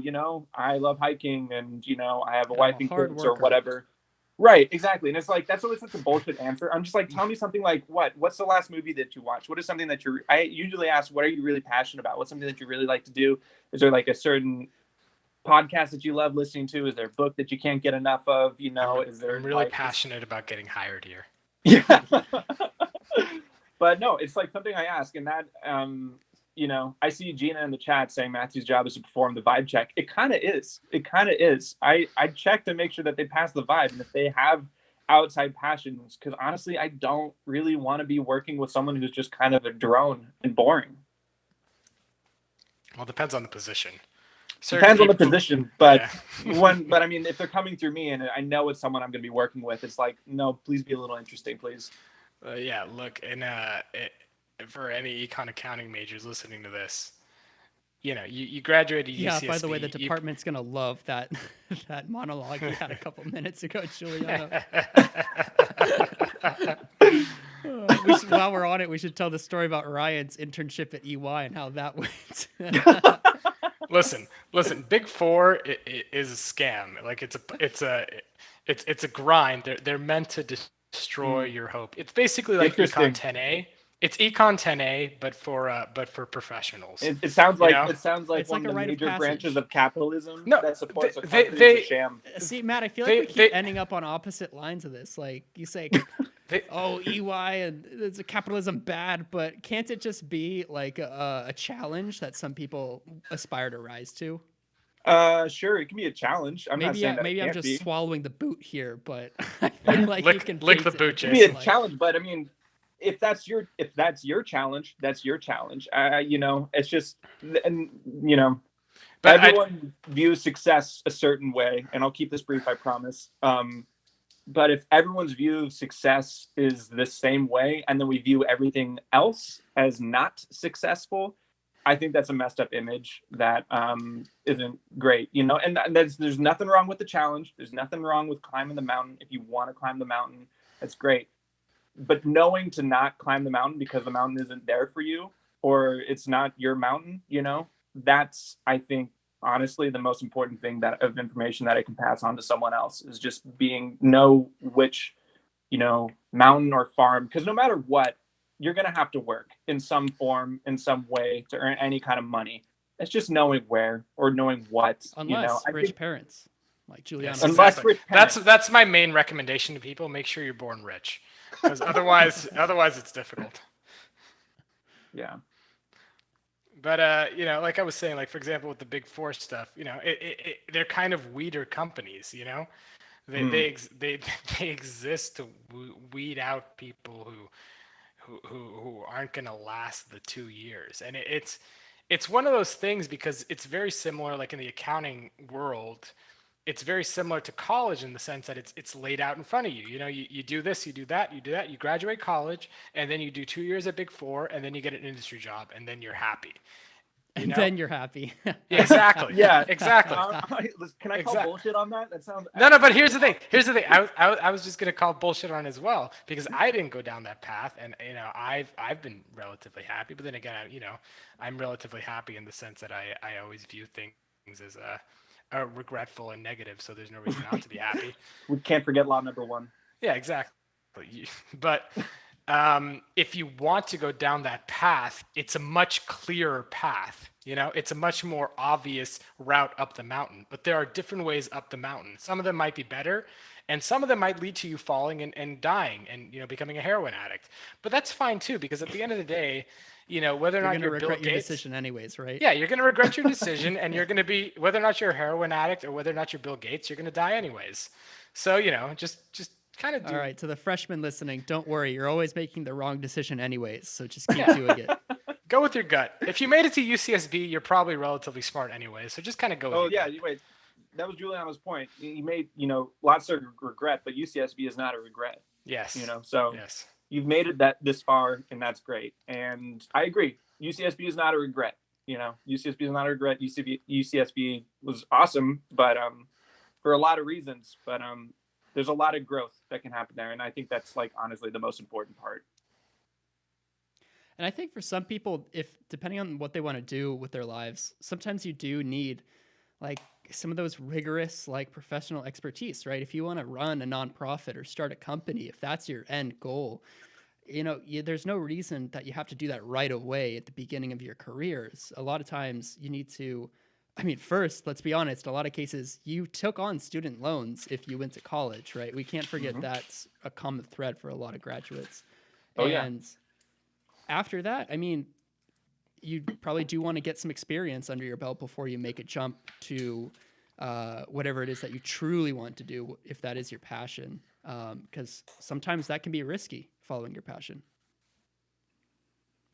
I love hiking, and I have a wife and kids or whatever. Right, exactly. And it's like, that's always such a bullshit answer. I'm just like, tell me something like, what's the last movie that you watched? What is something that I usually ask, what are you really passionate about? What's something that you really like to do? Is there like a certain podcast that you love listening to? Is there a book that you can't get enough of? Is there I'm really passionate about getting hired here. Yeah. But no, it's like something I ask, and that I see Gina in the chat saying Matthew's job is to perform the vibe check. It kind of is. I check to make sure that they pass the vibe, and if they have outside passions, because honestly, I don't really want to be working with someone who's just kind of a drone and boring. Well, it depends on the position. Depends on the position, but but I mean, if they're coming through me and I know it's someone I'm going to be working with, it's like, no, please be a little interesting, please. Yeah, look, and for any econ accounting majors listening to this, you graduated UCSB. Yeah, by the way, the department's going to love that monologue you had a couple minutes ago, Juliano. While we're on it, we should tell the story about Ryan's internship at EY and how that went. Listen, Big Four is a scam. Like it's a grind. They're meant to destroy your hope. It's basically like Econ 10A. It's Econ 10A, but for professionals. It sounds like one of the major branches of capitalism that supports a company as a sham. See, Matt, I feel like we keep ending up on opposite lines of this. Like you say, EY and it's a capitalism bad, but can't it just be like a challenge that some people aspire to rise to? Sure, it can be a challenge. Maybe I'm just swallowing the boot here, but I feel like you can lick the boot. It can be a challenge, but I mean, if that's your challenge, that's your challenge. It's just, and but everyone views success a certain way, and I'll keep this brief, I promise. But if everyone's view of success is the same way, and then we view everything else as not successful, I think that's a messed up image that isn't great, and there's nothing wrong with the challenge. There's nothing wrong with climbing the mountain. If you want to climb the mountain, that's great. But knowing to not climb the mountain because the mountain isn't there for you, or it's not your mountain, that's, I think, honestly, the most important thing of information that I can pass on to someone else is just know which, mountain or farm, because no matter what, you're going to have to work in some form, in some way to earn any kind of money. It's just knowing where or knowing what. Unless rich parents, like Juliano. Yes, exactly. That's my main recommendation to people. Make sure you're born rich, because otherwise it's difficult. Yeah. But like I was saying, like for example with the Big Four stuff, they're kind of weeder companies. They exist to weed out people who aren't going to last the 2 years. And it's one of those things because it's very similar, like in the accounting world, it's very similar to college in the sense that it's laid out in front of you. You know, you do this, you do that, you do that, you graduate college, and then you do 2 years at Big Four, and then you get an industry job, and then you're happy. You And know? then you're happy. Exactly. Yeah. Exactly. Can I call bullshit on that? That sounds No, but here's the thing. I was just gonna call bullshit on as well because I didn't go down that path, and you know I've been relatively happy. But then again, I'm relatively happy in the sense that I always view things as regretful and negative. So there's no reason not to be happy. We can't forget law number 1. Yeah, exactly. But if you want to go down that path, it's a much clearer path. You know, it's a much more obvious route up the mountain. But there are different ways up the mountain. Some of them might be better, and some of them might lead to you falling and dying and, you know, becoming a heroin addict. But that's fine too, because at the end of the day, you know, whether or not you're Bill regret your Gates, decision anyways, right? yeah, you're going to regret your decision, and you're going to be, whether or not you're a heroin addict or whether or not you're Bill Gates, you're going to die anyways. So, you know, just kind of do. All right, to the freshmen listening, don't worry, you're always making the wrong decision anyways, so just keep doing it. Go with your gut. If you made it to UCSB, you're probably relatively smart anyway. So just kind of go with Oh, your yeah. gut. Wait, that was Juliano's point. He made, you know, lots of regret, but UCSB is not a regret. Yes. You know, so yes. You've made it this far, and that's great. And I agree. UCSB is not a regret. You know, UCSB is not a regret. UCSB was awesome, but for a lot of reasons. But there's a lot of growth that can happen there, and I think that's like honestly the most important part. And I think for some people, if depending on what they want to do with their lives, sometimes you do need like some of those rigorous like professional expertise, right? If you want to run a nonprofit or start a company, if that's your end goal, you know, there's no reason that you have to do that right away at the beginning of your careers. A lot of times you need to, I mean, first, let's be honest, a lot of cases you took on student loans if you went to college, right? We can't forget that's a common thread for a lot of graduates. Oh, and after that, I mean, you probably do want to get some experience under your belt before you make a jump to whatever it is that you truly want to do, if that is your passion. Because sometimes that can be risky, following your passion.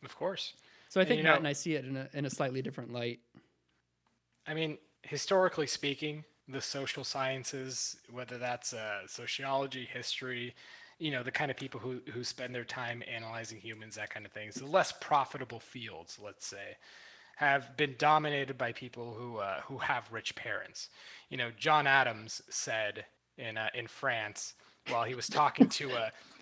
Of course. So I think Matt and I see it in a slightly different light. I mean, historically speaking, the social sciences, whether that's sociology, history, you know, the kind of people who spend their time analyzing humans, that kind of thing, so the less profitable fields, let's say, have been dominated by people who have rich parents. You know, John Adams said in France while he was talking to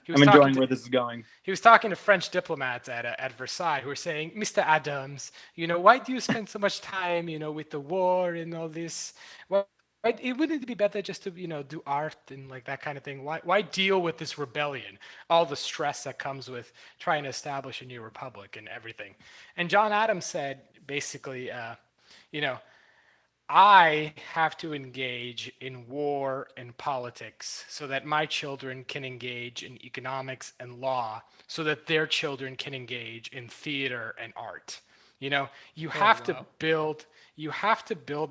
I'm enjoying where this is going. He was talking to French diplomats at Versailles who were saying, "Mr. Adams, you know, why do you spend so much time, you know, with the war and all this? Well, it wouldn't it be better just to, you know, do art and like that kind of thing? Why deal with this rebellion, all the stress that comes with trying to establish a new republic and everything?" And John Adams said, basically, you know, I have to engage in war and politics so that my children can engage in economics and law so that their children can engage in theater and art. You know, you have to build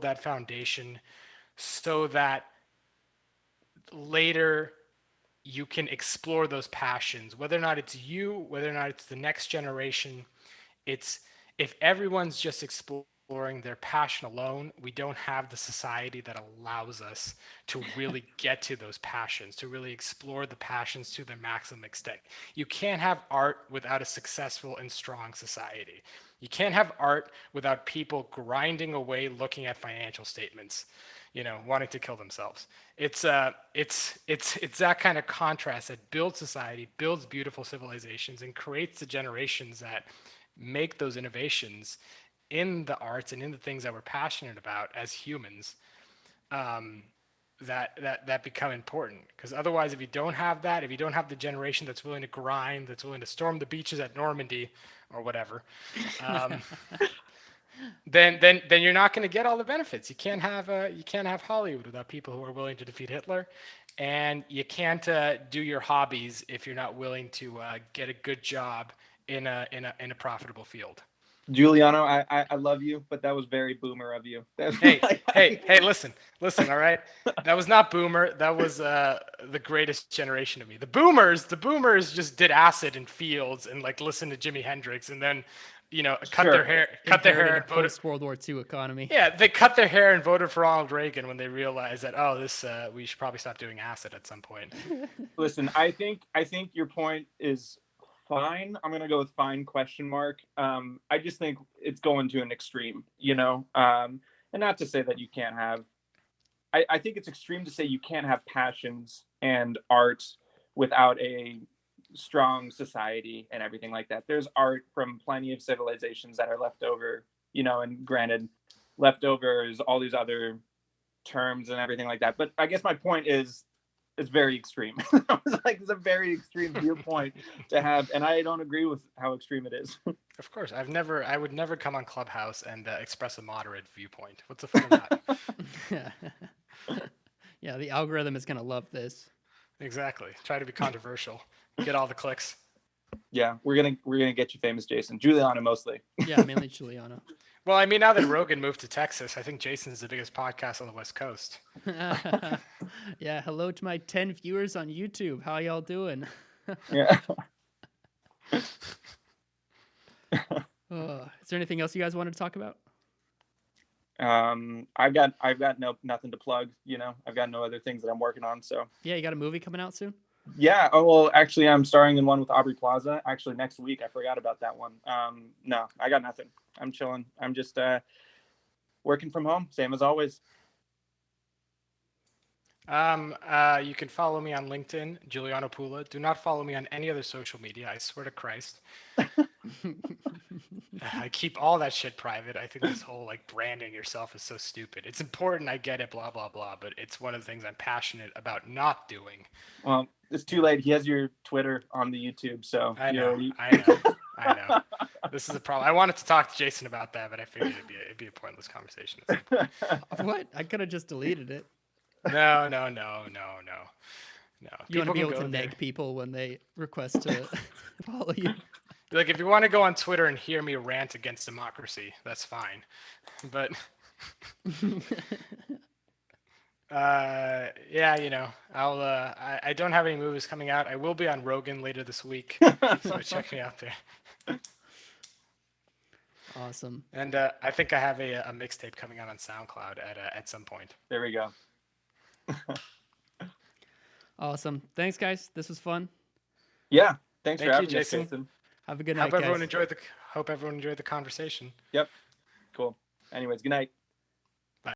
that foundation so that later you can explore those passions, whether or not it's you, whether or not it's the next generation. It's if everyone's just exploring their passion alone, we don't have the society that allows us to really get to those passions, to really explore the passions to their maximum extent. You can't have art without a successful and strong society. You can't have art without people grinding away looking at financial statements, you know, wanting to kill themselves. It's that kind of contrast that builds society, builds beautiful civilizations, and creates the generations that make those innovations in the arts and in the things that we're passionate about as humans, that become important. Because otherwise, if you don't have that, if you don't have the generation that's willing to grind, that's willing to storm the beaches at Normandy or whatever, then you're not going to get all the benefits. You can't have Hollywood without people who are willing to defeat Hitler, and you can't do your hobbies if you're not willing to get a good job in a profitable field. Giuliano, I love you, but that was very boomer of you. Hey, listen, all right? That was not boomer. That was the greatest generation of me. The boomers just did acid in fields and like listened to Jimi Hendrix and then, cut their hair and voted. Post World War II economy. Yeah, they cut their hair and voted for Ronald Reagan when they realized that we should probably stop doing acid at some point. Listen, I think your point is fine. I'm gonna go with fine question mark. I just think it's going to an extreme, and not to say that you can't have. I think it's extreme to say you can't have passions and art without a strong society and everything like that. There's art from plenty of civilizations that are left over, and granted, leftovers, all these other terms and everything like that. But I guess my point is, it's very extreme. It's a very extreme viewpoint to have, and I don't agree with how extreme it is. Of course, I would never come on Clubhouse and express a moderate viewpoint. What's the fun of that? Yeah, the algorithm is gonna love this. Exactly. Try to be controversial. Get all the clicks. Yeah, we're gonna get you famous, Jason. Giuliano mostly. Yeah, mainly Giuliano. Well, I mean, now that Rogan moved to Texas, I think Jason's the biggest podcast on the West Coast. Yeah, hello to my 10 viewers on YouTube. How y'all doing? Yeah. Is there anything else you guys wanted to talk about? I've got nothing to plug. I've got no other things that I'm working on. So yeah, you got a movie coming out soon? Yeah. Oh well, actually, I'm starring in one with Aubrey Plaza. Actually, next week. I forgot about that one. No, I got nothing. I'm chilling. I'm just working from home, same as always. You can follow me on LinkedIn, Juliano Pula. Do not follow me on any other social media. I swear to Christ. I keep all that shit private. I think this whole branding yourself is so stupid. It's important, I get it, blah blah blah, but it's one of the things I'm passionate about not doing. Well, it's too late. He has your Twitter on the YouTube, so I know. This is a problem. I wanted to talk to Jason about that, but I figured it'd be a pointless conversation. What? I could have just deleted it. No. You want to be able to neg people when they request to follow you. Like, if you want to go on Twitter and hear me rant against democracy, that's fine. But yeah, I'll I don't have any movies coming out. I will be on Rogan later this week, so check me out there. Awesome. And I think I have a mixtape coming out on SoundCloud at some point. There we go. Awesome. Thanks, guys. This was fun. Yeah. Thanks for having me, Jason. Have a good night, Hope everyone enjoyed the conversation. Yep. Cool. Anyways, good night.